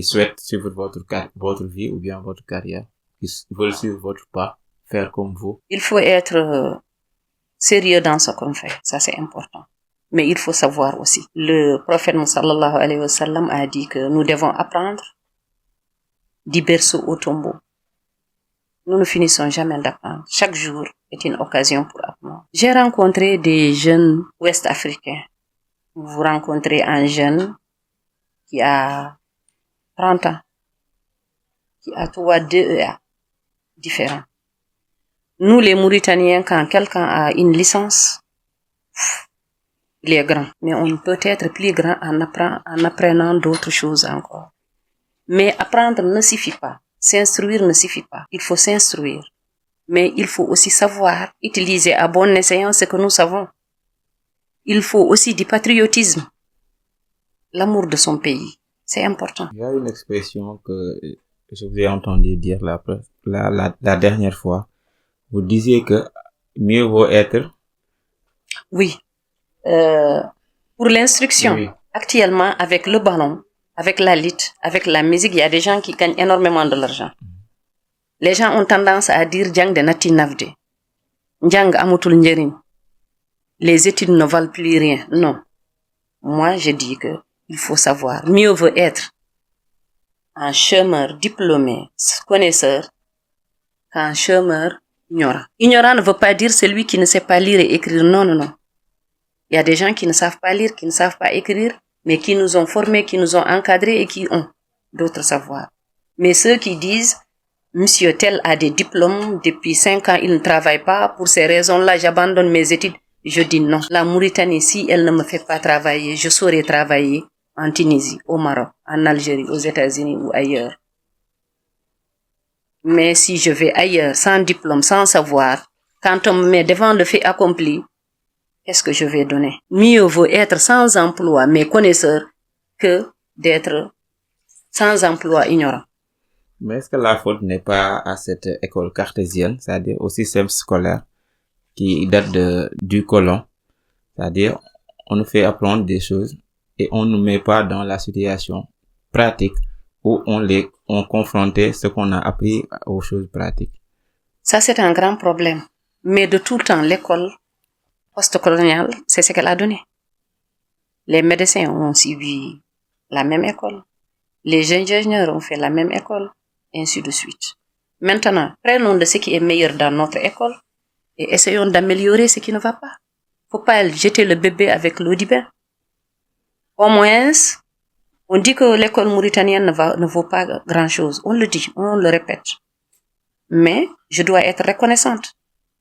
souhaitent suivre votre vie ou bien votre carrière, qui veulent suivre votre pas, faire comme vous? Il faut être sérieux dans ce qu'on fait, ça c'est important. Mais il faut savoir aussi. Le prophète sallallahu alayhi wa sallam a dit que nous devons apprendre du berceau au tombeau. Nous ne finissons jamais d'apprendre. Chaque jour est une occasion pour apprendre. J'ai rencontré des jeunes ouest-africains. Vous rencontrez un jeune qui a 30 ans, qui a 2 EA différents. Nous, les Mauritaniens, quand quelqu'un a une licence, il est grand. Mais on peut être plus grand en apprenant d'autres choses encore. Mais apprendre ne suffit pas. S'instruire ne suffit pas. Il faut s'instruire. Mais il faut aussi savoir utiliser à bon escient ce que nous savons. Il faut aussi du patriotisme. L'amour de son pays. C'est important. Il y a une expression que je vous ai entendu dire la dernière fois. Vous disiez que mieux vaut être... Oui. Pour l'instruction, oui. Actuellement, avec le ballon, avec la lutte, avec la musique, il y a des gens qui gagnent énormément de l'argent. Les gens ont tendance à dire « Djang de nati navde »,« Djang amutul njeriñ ». Les études ne valent plus rien. Non. Moi, je dis que il faut savoir. Mieux vaut être un chômeur diplômé, connaisseur, qu'un chômeur ignorant. Ignorant ne veut pas dire celui qui ne sait pas lire et écrire. Non, non, non. Il y a des gens qui ne savent pas lire, qui ne savent pas écrire, mais qui nous ont formés, qui nous ont encadrés et qui ont d'autres savoirs. Mais ceux qui disent, monsieur tel a des diplômes, depuis 5 ans, il ne travaille pas, pour ces raisons-là, j'abandonne mes études. Je dis non. La Mauritanie, si elle ne me fait pas travailler, je saurais travailler en Tunisie, au Maroc, en Algérie, aux États-Unis ou ailleurs. Mais si je vais ailleurs, sans diplôme, sans savoir, quand on me met devant le fait accompli, qu'est-ce que je vais donner? Mieux vaut être sans emploi, mais connaisseur, que d'être sans emploi ignorant. Mais est-ce que la faute n'est pas à cette école cartésienne, c'est-à-dire au système scolaire, qui date du colon? C'est-à-dire, on nous fait apprendre des choses et on ne nous met pas dans la situation pratique où on confrontait ce qu'on a appris aux choses pratiques. Ça, c'est un grand problème. Mais de tout le temps, l'école post-coloniale, c'est ce qu'elle a donné. Les médecins ont suivi la même école. Les ingénieurs ont fait la même école, et ainsi de suite. Maintenant, prenons de ce qui est meilleur dans notre école et essayons d'améliorer ce qui ne va pas. Faut pas jeter le bébé avec l'eau du bain. Au moins, on dit que l'école mauritanienne ne vaut pas grand-chose. On le dit, on le répète. Mais je dois être reconnaissante.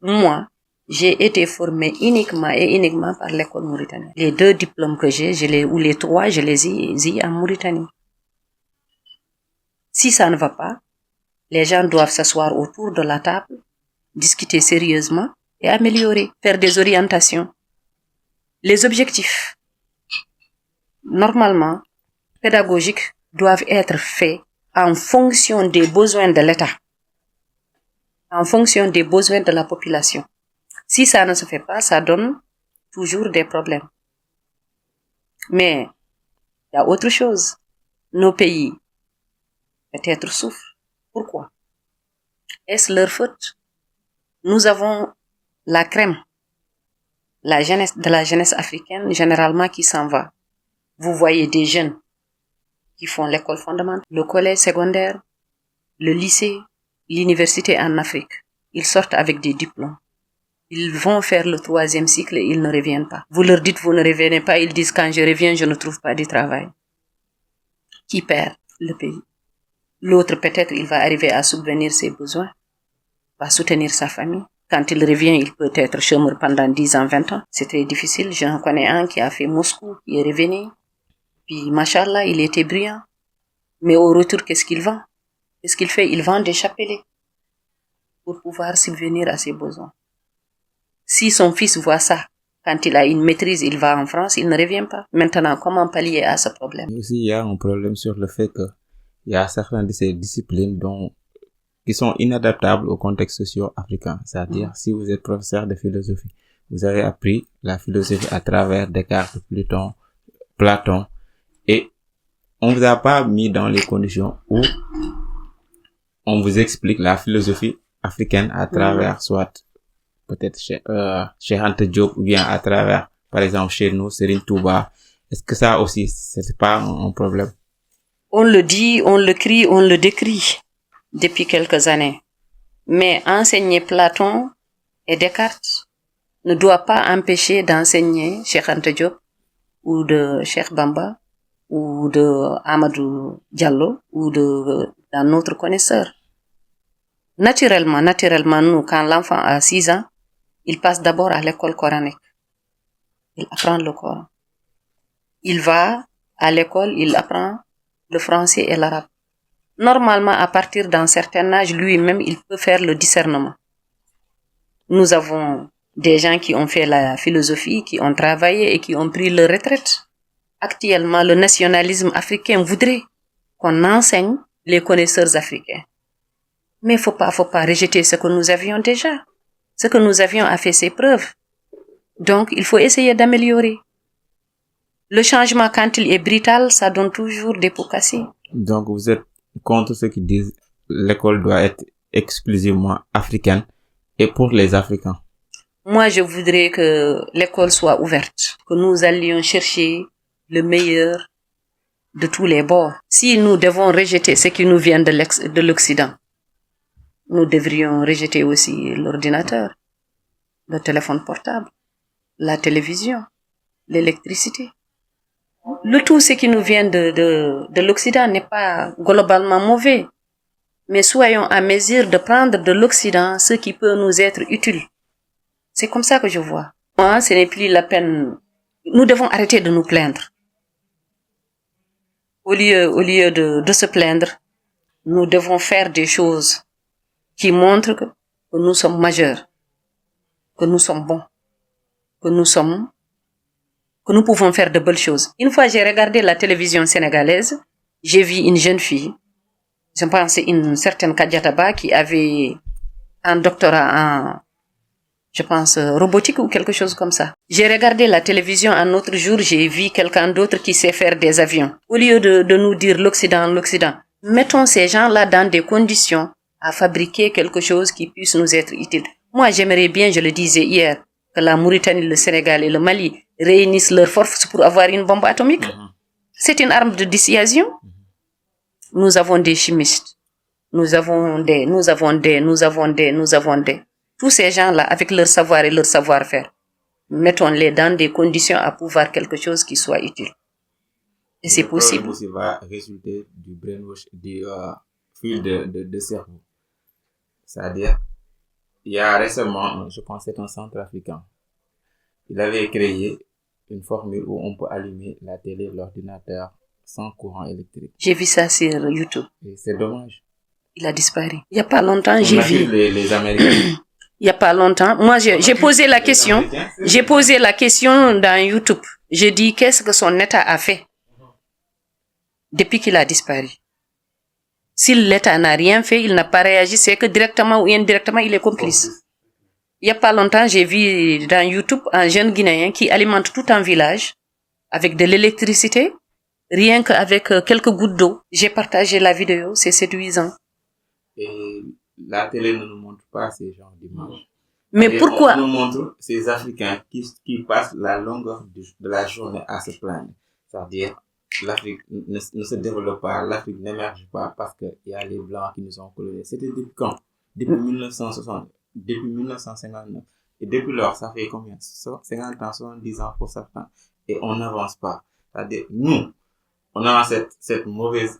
Moi, j'ai été formée uniquement par l'école mauritanienne. Les 2 diplômes que j'ai, ou les 3, je les ai en Mauritanie. Si ça ne va pas, les gens doivent s'asseoir autour de la table, discuter sérieusement et améliorer, faire des orientations. Les objectifs, normalement, pédagogiques, doivent être faits en fonction des besoins de l'État, en fonction des besoins de la population. Si ça ne se fait pas, ça donne toujours des problèmes. Mais il y a autre chose. Nos pays, peut-être, souffrent. Pourquoi? Est-ce leur faute? Nous avons la crème, la jeunesse africaine, généralement, qui s'en va. Vous voyez des jeunes qui font l'école fondamentale, le collège secondaire, le lycée, l'université en Afrique. Ils sortent avec des diplômes. Ils vont faire le 3e cycle et ils ne reviennent pas. Vous leur dites, vous ne revenez pas, ils disent, quand je reviens, je ne trouve pas de travail. Qui perd? Le pays. L'autre, peut-être, il va arriver à subvenir ses besoins, va soutenir sa famille. Quand il revient, il peut être chômeur pendant 10 ans, 20 ans. C'est très difficile. J'en connais un qui a fait Moscou, qui est revenu. Puis, machallah, il était brillant. Mais au retour, qu'est-ce qu'il vend? Qu'est-ce qu'il fait? Il vend des chapelets pour pouvoir subvenir à ses besoins. Si son fils voit ça, quand il a une maîtrise, il va en France, il ne revient pas. Maintenant, comment pallier à ce problème? Aussi, il y a un problème sur le fait que il y a certaines de ces disciplines qui sont inadaptables au contexte socio-africain. C'est-à-dire, si vous êtes professeur de philosophie, vous avez appris la philosophie à travers Descartes, Platon, et on vous a pas mis dans les conditions où on vous explique la philosophie africaine à travers soit peut-être chez Anta Diop ou bien à travers, par exemple, chez nous, Serigne Touba. Est-ce que ça aussi, c'est pas un problème? On le dit, on le crie, on le décrit depuis quelques années. Mais enseigner Platon et Descartes ne doit pas empêcher d'enseigner Cheikh Anta Diop ou de Cheikh Bamba ou de Amadou Diallo ou d'un autre connaisseur. Naturellement, nous, quand l'enfant a 6 ans, il passe d'abord à l'école coranique. Il apprend le Coran. Il va à l'école, il apprend le français et l'arabe. Normalement, à partir d'un certain âge, lui-même, il peut faire le discernement. Nous avons des gens qui ont fait la philosophie, qui ont travaillé et qui ont pris leur retraite. Actuellement, le nationalisme africain voudrait qu'on enseigne les connaisseurs africains. Mais faut pas rejeter ce que nous avions déjà. Ce que nous avions a fait ses preuves. Donc, il faut essayer d'améliorer. Le changement, quand il est brutal, ça donne toujours des pots cassés. Donc, vous êtes contre ceux qui disent l'école doit être exclusivement africaine et pour les Africains? Moi, je voudrais que l'école soit ouverte, que nous allions chercher le meilleur de tous les bords. Si nous devons rejeter ce qui nous vient de l'Occident, nous devrions rejeter aussi l'ordinateur, le téléphone portable, la télévision, l'électricité. Le tout, ce qui nous vient de l'Occident n'est pas globalement mauvais. Mais soyons à mesure de prendre de l'Occident ce qui peut nous être utile. C'est comme ça que je vois. Moi, ce n'est plus la peine. Nous devons arrêter de nous plaindre. Au lieu de se plaindre, nous devons faire des choses qui montrent que nous sommes majeurs, que nous sommes bons, que nous pouvons faire de belles choses. Une fois, j'ai regardé la télévision sénégalaise, j'ai vu une jeune fille, je pense une certaine Kadiataba qui avait un doctorat en, robotique ou quelque chose comme ça. J'ai regardé la télévision un autre jour, j'ai vu quelqu'un d'autre qui sait faire des avions. Au lieu de nous dire l'Occident, mettons ces gens-là dans des conditions à fabriquer quelque chose qui puisse nous être utile. Moi, j'aimerais bien, je le disais hier, que la Mauritanie, le Sénégal et le Mali réunissent leurs forces pour avoir une bombe atomique. C'est une arme de dissuasion. Nous avons des chimistes. Nous avons des. Tous ces gens-là, avec leur savoir et leur savoir-faire, mettons-les dans des conditions à pouvoir quelque chose qui soit utile. Et c'est possible. Le problème aussi va résulter du brainwash, du fil de cerveau. C'est-à-dire, il y a récemment, je pense que c'est un centrafricain, il avait créé une formule où on peut allumer la télé, l'ordinateur sans courant électrique. J'ai vu ça sur YouTube. Et c'est dommage. Il a disparu. Il n'y a pas longtemps, On j'ai a vu. vu les Américains. Il n'y a pas longtemps. Moi, j'ai posé la question. J'ai posé la question dans YouTube. J'ai dit, qu'est-ce que son État a fait depuis qu'il a disparu? Si l'État n'a rien fait, il n'a pas réagi, c'est que directement ou indirectement, il est complice. Il n'y a pas longtemps, j'ai vu dans YouTube un jeune Guinéen qui alimente tout un village avec de l'électricité, rien qu'avec quelques gouttes d'eau. J'ai partagé la vidéo, c'est séduisant. Et la télé ne nous montre pas ces genres d'images. Mais pourquoi? On nous montre ces Africains qui passent la longueur de la journée à se plaindre. C'est-à-dire, l'Afrique ne se développe pas, l'Afrique n'émerge pas parce qu'il y a les Blancs qui nous ont colonisés. C'était depuis quand? Depuis 1960, depuis 1959. Et depuis lors, ça fait combien? 50 ans, 70 ans pour certains. Et on n'avance pas. C'est-à-dire, nous, on a cette mauvaise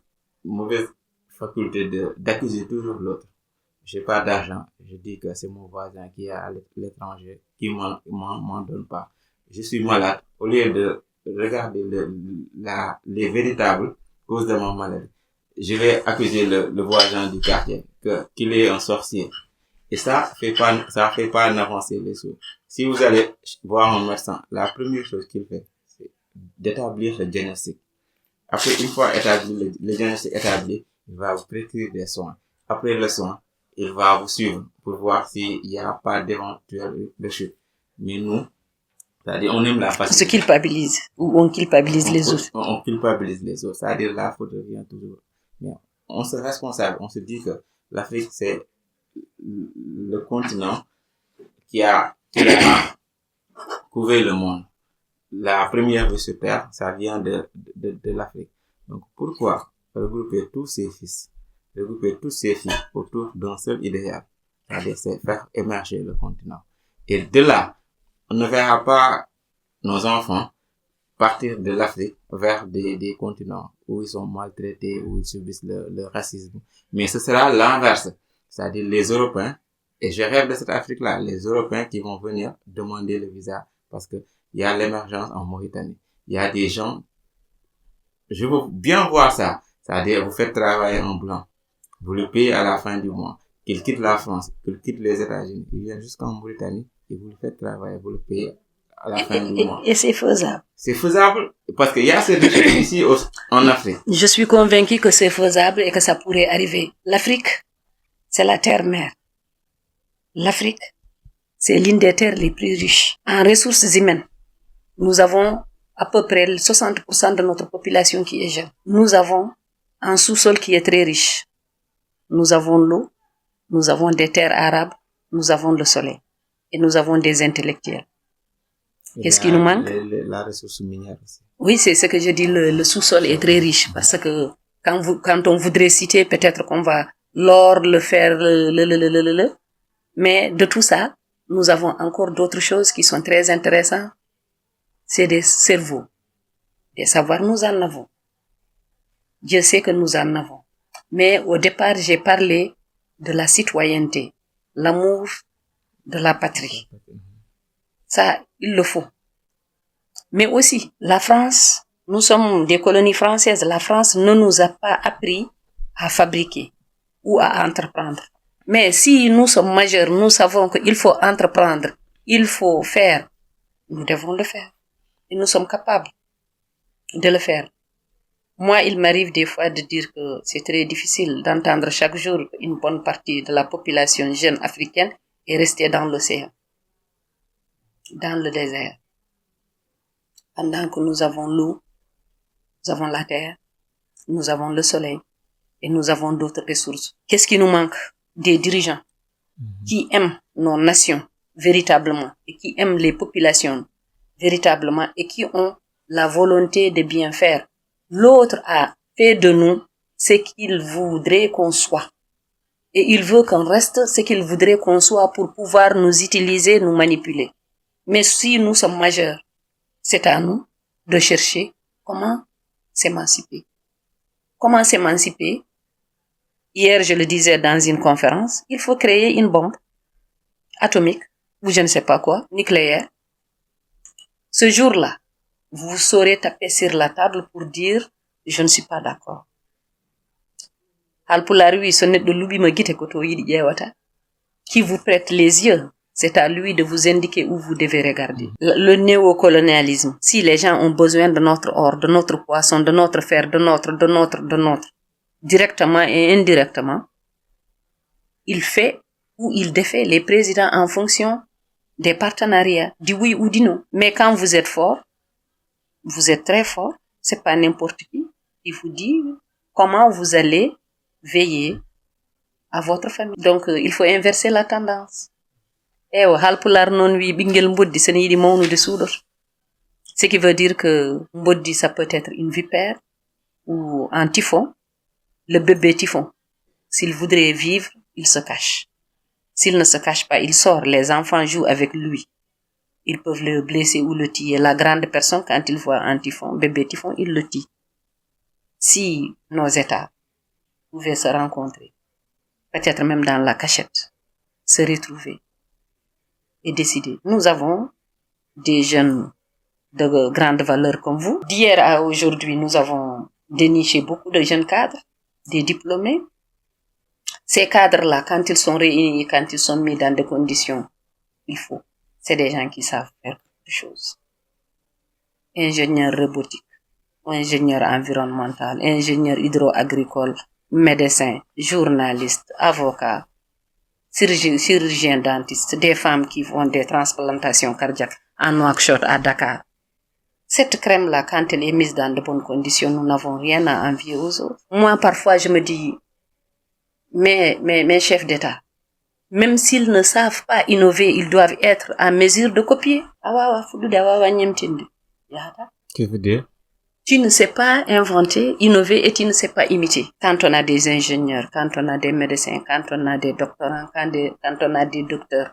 faculté d'accuser toujours l'autre. J'ai pas d'argent, je dis que c'est mon voisin qui est à l'étranger, qui m'en donne pas. Je suis malade, au lieu de regarder les véritables causes de mon maladie, je vais accuser le voisin du quartier, qu'il est un sorcier. Et ça fait pas avancer les choses. Si vous allez voir un médecin, la première chose qu'il fait, c'est d'établir le diagnostic. Après, une fois établi, le diagnostic établi, il va vous prescrire des soins. Après le soin, il va vous suivre pour voir s'il n'y a pas d'éventuelle chute. Mais nous, c'est-à-dire, on aime la facilité. On se culpabilise, ou on culpabilise les autres. On culpabilise les autres, c'est-à-dire la faute revient toujours. Mais on se responsable, on se dit que l'Afrique, c'est le continent qui a couvert le monde. La première vie sur Terre, ça vient de l'Afrique. Donc, pourquoi regrouper tous ces fils, regrouper tous ces filles autour d'un seul idéal, c'est-à-dire c'est faire émerger le continent. Et de là, on ne verra pas nos enfants partir de l'Afrique vers des continents où ils sont maltraités, où ils subissent le racisme. Mais ce sera l'inverse, c'est-à-dire les Européens, et je rêve de cette Afrique-là, les Européens qui vont venir demander le visa parce que il y a l'émergence en Mauritanie. Il y a des gens, je veux bien voir ça. C'est-à-dire, vous faites travailler un blanc. Vous le payez à la fin du mois. Qu'il quitte la France, qu'il quitte les États-Unis. Il vient jusqu'en Mauritanie et vous le faites travailler. Vous le payez à la fin du mois. Et c'est faisable. C'est faisable parce qu'il y a ces richesses ici en Afrique. Je suis convaincue que c'est faisable et que ça pourrait arriver. L'Afrique, c'est la terre-mère. L'Afrique, c'est l'une des terres les plus riches en ressources humaines. Nous avons à peu près 60% de notre population qui est jeune. Nous avons un sous-sol qui est très riche. Nous avons l'eau, nous avons des terres arables, nous avons le soleil. Et nous avons des intellectuels. Qu'est-ce qui nous manque? La ressource minière aussi. Oui, c'est ce que je dis, le sous-sol est très riche parce que quand on voudrait citer, peut-être qu'on va l'or, le fer, mais de tout ça, nous avons encore d'autres choses qui sont très intéressantes. C'est des cerveaux. Des savoirs, nous en avons. Je sais que nous en avons. Mais au départ, j'ai parlé de la citoyenneté, l'amour de la patrie. Ça, il le faut. Mais aussi, la France, nous sommes des colonies françaises. La France ne nous a pas appris à fabriquer ou à entreprendre. Mais si nous sommes majeurs, nous savons qu'il faut entreprendre, il faut faire, nous devons le faire. Et nous sommes capables de le faire. Moi, il m'arrive des fois de dire que c'est très difficile d'entendre chaque jour qu'une bonne partie de la population jeune africaine est restée dans l'océan, dans le désert. Pendant que nous avons l'eau, nous avons la terre, nous avons le soleil et nous avons d'autres ressources. Qu'est-ce qui nous manque? Des dirigeants qui aiment nos nations véritablement et qui aiment les populations véritablement et qui ont la volonté de bien faire, l'autre a fait de nous ce qu'il voudrait qu'on soit. Et il veut qu'on reste ce qu'il voudrait qu'on soit pour pouvoir nous utiliser, nous manipuler. Mais si nous sommes majeurs, c'est à nous de chercher comment s'émanciper. Comment s'émanciper? Hier, je le disais dans une conférence, il faut créer une bombe atomique, ou je ne sais pas quoi, nucléaire. Ce jour-là, vous saurez taper sur la table pour dire « je ne suis pas d'accord ». Halpulaar wi so neɗɗo luɓima guite ko to yiɗi ƴeewata. Qui vous prête les yeux, c'est à lui de vous indiquer où vous devez regarder. Le néocolonialisme, si les gens ont besoin de notre or, de notre poisson, de notre fer, de notre, directement et indirectement, il fait ou il défait les présidents en fonction des partenariats, du oui ou du non. Mais quand vous êtes fort, vous êtes très fort, c'est pas n'importe qui, il vous dit comment vous allez veiller à votre famille. Donc, il faut inverser la tendance. Halpulaar non wi ɓingel mboddi sene yiɗi mawnude suuɗoto. Ce qui veut dire que mboddi, ça peut être une vipère ou un typhon. Le bébé typhon, s'il voudrait vivre, il se cache. S'il ne se cache pas, il sort. Les enfants jouent avec lui. Ils peuvent le blesser ou le tuer. La grande personne, quand il voit un typhon, bébé typhon, il le tue. Si nos États pouvaient se rencontrer, peut-être même dans la cachette, se retrouver et décider. Nous avons des jeunes de grande valeur comme vous. D'hier à aujourd'hui, nous avons déniché beaucoup de jeunes cadres, des diplômés. Ces cadres-là, quand ils sont réunis, quand ils sont mis dans des conditions, c'est des gens qui savent faire quelque chose. Ingénieur robotique, ingénieur environnemental, ingénieur hydro-agricole, médecin, journaliste, avocat, chirurgien dentiste, des femmes qui font des transplantations cardiaques à Nouakchott, à Dakar. Cette crème-là, quand elle est mise dans de bonnes conditions, nous n'avons rien à envier aux autres. Moi, parfois, je me dis, mes chefs d'État, même s'ils ne savent pas innover, ils doivent être en mesure de copier. Que veut dire? Tu ne sais pas inventer, innover et tu ne sais pas imiter. Quand on a des ingénieurs, quand on a des médecins, quand on a des doctorants, quand on a des docteurs,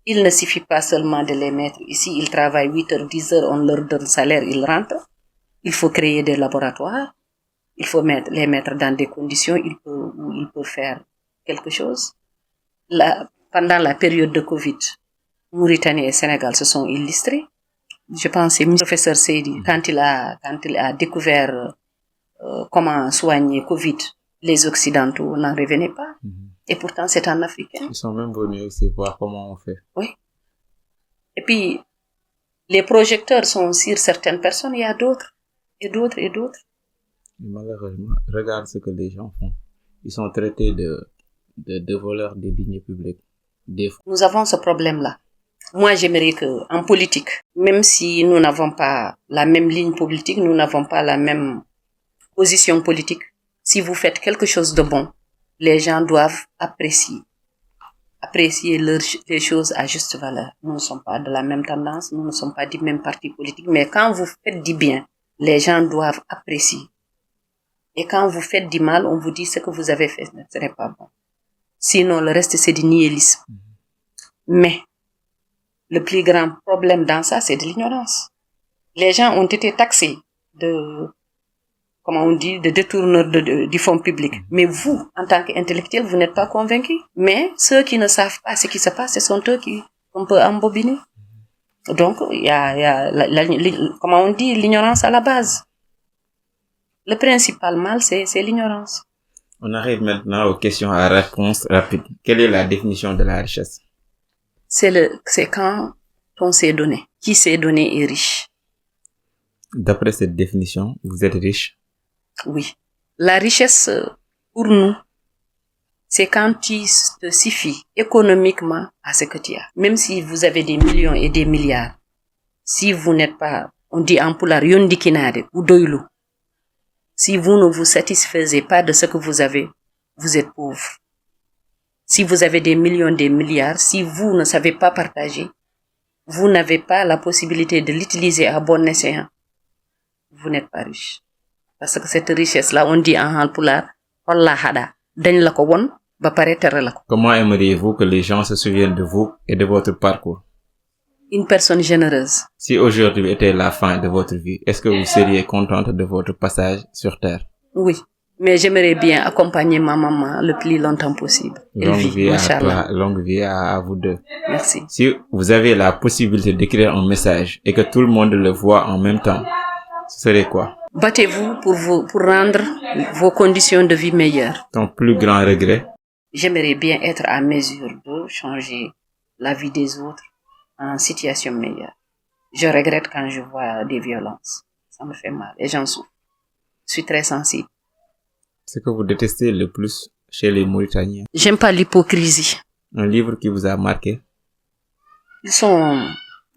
il ne suffit pas seulement de les mettre ici. Ils travaillent 8 heures, 10 heures, on leur donne salaire, ils rentrent. Il faut créer des laboratoires. Il faut les mettre dans des conditions où ils peuvent faire quelque chose. Pendant la période de Covid, Mauritanie et Sénégal se sont illustrés. Je pense que le professeur Seydi, quand il a découvert comment soigner Covid, les Occidentaux n'en revenaient pas. Et pourtant, c'est un Africain. Ils sont même venus aussi voir comment on fait. Oui. Et puis, les projecteurs sont sur certaines personnes, il y a d'autres, et d'autres, et d'autres. Malheureusement, regarde ce que les gens font. Ils sont traités de voleurs des deniers publics. Nous avons ce problème-là. Moi, j'aimerais que, en politique, même si nous n'avons pas la même ligne politique, nous n'avons pas la même position politique, si vous faites quelque chose de bon, les gens doivent apprécier les choses à juste valeur. Nous ne sommes pas de la même tendance, nous ne sommes pas du même parti politique, mais quand vous faites du bien, les gens doivent apprécier. Et quand vous faites du mal, on vous dit ce que vous avez fait ne serait pas bon. Sinon, le reste, c'est du nihilisme. Mais, le plus grand problème dans ça, c'est de l'ignorance. Les gens ont été taxés de détourneurs du fonds public. Mais vous, en tant qu'intellectuel, vous n'êtes pas convaincus. Mais ceux qui ne savent pas ce qui se passe, ce sont eux qu'on peut embobiner. Donc, il y a l'ignorance à la base. Le principal mal, c'est l'ignorance. On arrive maintenant aux questions à réponse rapide. Quelle est la définition de la richesse? C'est quand on s'est donné. Qui s'est donné est riche. D'après cette définition, vous êtes riche? Oui. La richesse, pour nous, c'est quand tu te suffis économiquement à ce que tu as. Même si vous avez des millions et des milliards, si vous n'êtes pas, on dit en pulaar, yondi kinade ou doylu. Si vous ne vous satisfaisez pas de ce que vous avez, vous êtes pauvre. Si vous avez des millions, des milliards, si vous ne savez pas partager, vous n'avez pas la possibilité de l'utiliser à bon escient, vous n'êtes pas riche. Parce que cette richesse-là, on dit en Halpulaar, Allah hada, dañ la ko won, ba pare tere la ko. Comment aimeriez-vous que les gens se souviennent de vous et de votre parcours? Une personne généreuse. Si aujourd'hui était la fin de votre vie, est-ce que vous seriez contente de votre passage sur Terre? Oui, mais j'aimerais bien accompagner ma maman le plus longtemps possible. Longue vie à toi, longue vie à vous deux. Merci. Si vous avez la possibilité d'écrire un message et que tout le monde le voit en même temps, ce serait quoi? Battez-vous pour rendre vos conditions de vie meilleures. Ton plus grand regret? J'aimerais bien être à mesure de changer la vie des autres en situation meilleure. Je regrette quand je vois des violences. Ça me fait mal. Les gens souffrent. Je suis très sensible. Ce que vous détestez le plus chez les Mauritaniens? J'aime pas l'hypocrisie. Un livre qui vous a marqué? Ils sont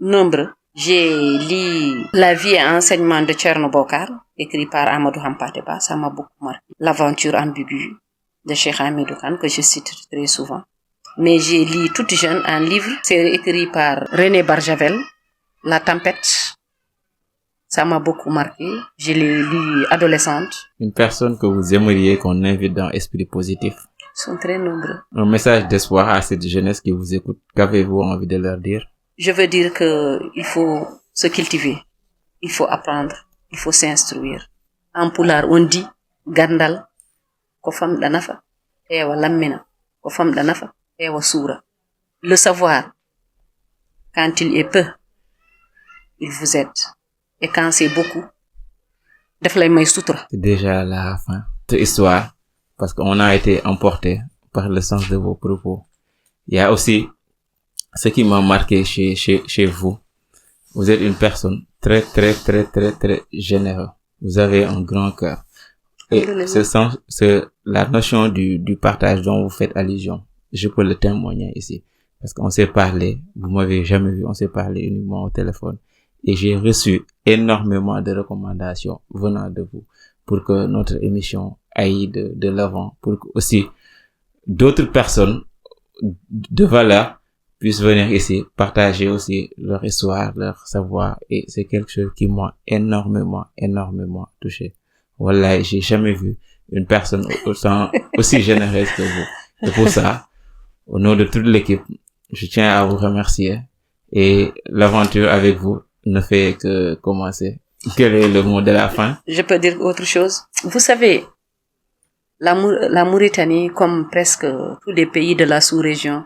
nombreux. J'ai lu La vie et enseignement de Thierno Bokar, écrit par Amadou Hampateba. Ça m'a beaucoup marqué. L'aventure ambiguë de Cheikh Hamidou Kane, que je cite très souvent. Mais j'ai lu toute jeune un livre, c'est écrit par René Barjavel, La tempête. Ça m'a beaucoup marqué. Je l'ai lu adolescente. Une personne que vous aimeriez qu'on invite dans Esprit Positif? Ils sont très nombreux. Un message d'espoir à cette jeunesse qui vous écoute. Qu'avez-vous envie de leur dire? Je veux dire que il faut se cultiver. Il faut apprendre. Il faut s'instruire. En pulaar, on dit, gandal, ko fam danafa, ewa lammina, ko fam danafa, ewa soura. Le savoir, quand il est peu, il vous aide. Et quand c'est beaucoup, def lay may sutura. C'est déjà la fin de l'histoire, parce qu'on a été emporté par le sens de vos propos. Il y a aussi ce qui m'a marqué chez vous. Vous êtes une personne très généreuse. Vous avez un grand cœur. Et la notion du partage dont vous faites allusion, je peux le témoigner ici. Parce qu'on s'est parlé, vous m'avez jamais vu, on s'est parlé uniquement au téléphone. Et j'ai reçu énormément de recommandations venant de vous pour que notre émission aille de l'avant, pour que aussi d'autres personnes de valeur puissent venir ici partager aussi leur histoire, leur savoir, et c'est quelque chose qui m'a énormément touché. Voilà, j'ai jamais vu une personne aussi généreuse que vous. Et pour ça, au nom de toute l'équipe, je tiens à vous remercier, et l'aventure avec vous ne fait que commencer. Quel est le mot de la fin? Je peux dire autre chose. Vous savez, la Mauritanie, comme presque tous les pays de la sous-région,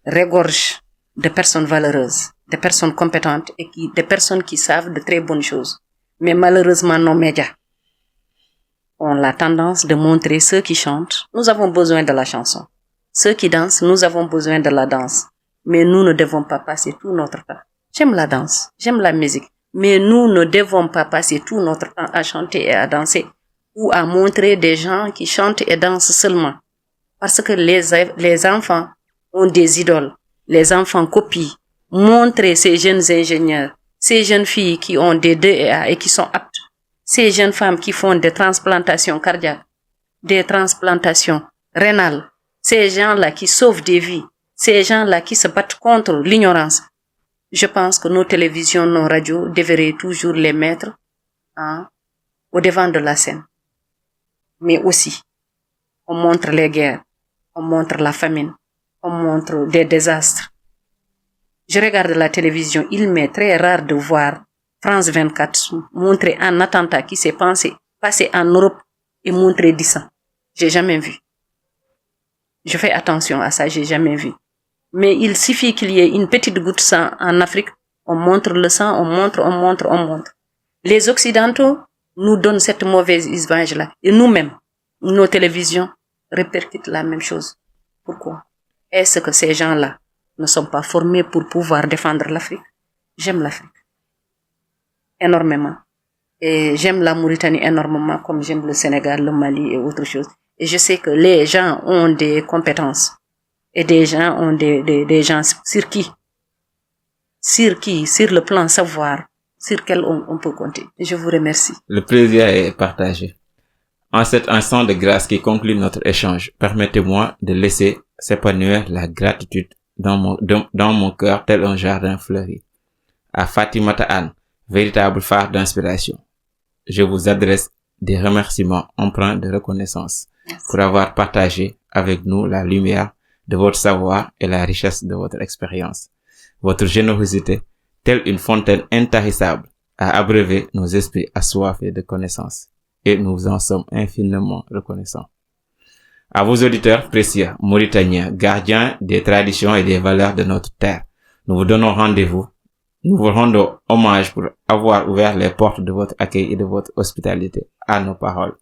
regorge de personnes valeureuses, de personnes compétentes et de personnes qui savent de très bonnes choses. Mais malheureusement, nos médias ont la tendance de montrer ceux qui chantent. Nous avons besoin de la chanson. Ceux qui dansent, nous avons besoin de la danse. Mais nous ne devons pas passer tout notre temps. J'aime la danse, j'aime la musique. Mais nous ne devons pas passer tout notre temps à chanter et à danser ou à montrer des gens qui chantent et dansent seulement. Parce que les enfants ont des idoles. Les enfants copient. Montrez ces jeunes ingénieurs, ces jeunes filles qui ont des DEA et qui sont aptes, ces jeunes femmes qui font des transplantations cardiaques, des transplantations rénales, ces gens-là qui sauvent des vies, ces gens-là qui se battent contre l'ignorance. Je pense que nos télévisions, nos radios devraient toujours les mettre au devant de la scène. Mais aussi, on montre les guerres, on montre la famine, on montre des désastres. Je regarde la télévision, il m'est très rare de voir France 24 montrer un attentat qui s'est passé en Europe et montrer du sang. J'ai jamais vu. Je fais attention à ça, j'ai jamais vu. Mais il suffit qu'il y ait une petite goutte de sang en Afrique, on montre le sang, on montre. Les Occidentaux nous donnent cette mauvaise image-là. Et nous-mêmes, nos télévisions répercutent la même chose. Pourquoi? Est-ce que ces gens-là ne sont pas formés pour pouvoir défendre l'Afrique? J'aime l'Afrique énormément. Et j'aime la Mauritanie énormément, comme j'aime le Sénégal, le Mali et autre chose. Et je sais que les gens ont des compétences. Et des gens ont des gens sur le plan savoir, sur quel on peut compter. Et je vous remercie. Le plaisir est partagé. En cet instant de grâce qui conclut notre échange, permettez-moi de laisser s'épanouir la gratitude dans mon cœur tel un jardin fleuri. À Fatimata Anne, véritable phare d'inspiration, je vous adresse des remerciements empreints de reconnaissance. Merci. Pour avoir partagé avec nous la lumière de votre savoir et la richesse de votre expérience. Votre générosité, telle une fontaine intarissable, a abreuvé nos esprits assoiffés de connaissances. Et nous en sommes infiniment reconnaissants. À vos auditeurs précieux, Mauritaniens, gardiens des traditions et des valeurs de notre terre, nous vous donnons rendez-vous. Nous vous rendons hommage pour avoir ouvert les portes de votre accueil et de votre hospitalité à nos paroles.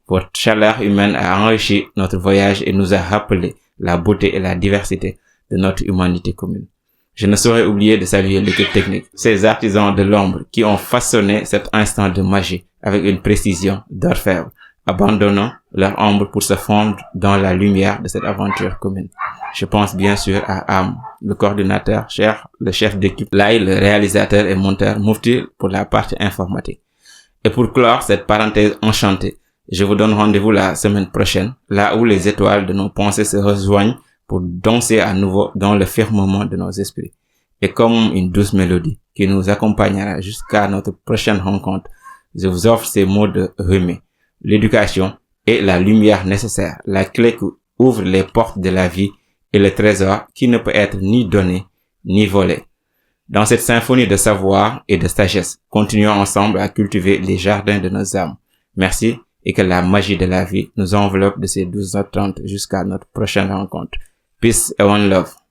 Votre chaleur humaine a enrichi notre voyage et nous a rappelé la beauté et la diversité de notre humanité commune. Je ne saurais oublier de saluer l'équipe technique, ces artisans de l'ombre qui ont façonné cet instant de magie avec une précision d'orfèvre, abandonnant leur ombre pour se fondre dans la lumière de cette aventure commune. Je pense bien sûr à Am, le coordinateur, le chef d'équipe, Laï, le réalisateur et monteur, Moufti pour la partie informatique. Et pour clore cette parenthèse enchantée, je vous donne rendez-vous la semaine prochaine, là où les étoiles de nos pensées se rejoignent pour danser à nouveau dans le firmament de nos esprits. Et comme une douce mélodie qui nous accompagnera jusqu'à notre prochaine rencontre, je vous offre ces mots de Rumi. L'éducation est la lumière nécessaire, la clé qui ouvre les portes de la vie et le trésor qui ne peut être ni donné ni volé. Dans cette symphonie de savoir et de sagesse, continuons ensemble à cultiver les jardins de nos âmes. Merci et que la magie de la vie nous enveloppe de ces 12h30 jusqu'à notre prochaine rencontre. Peace and one love.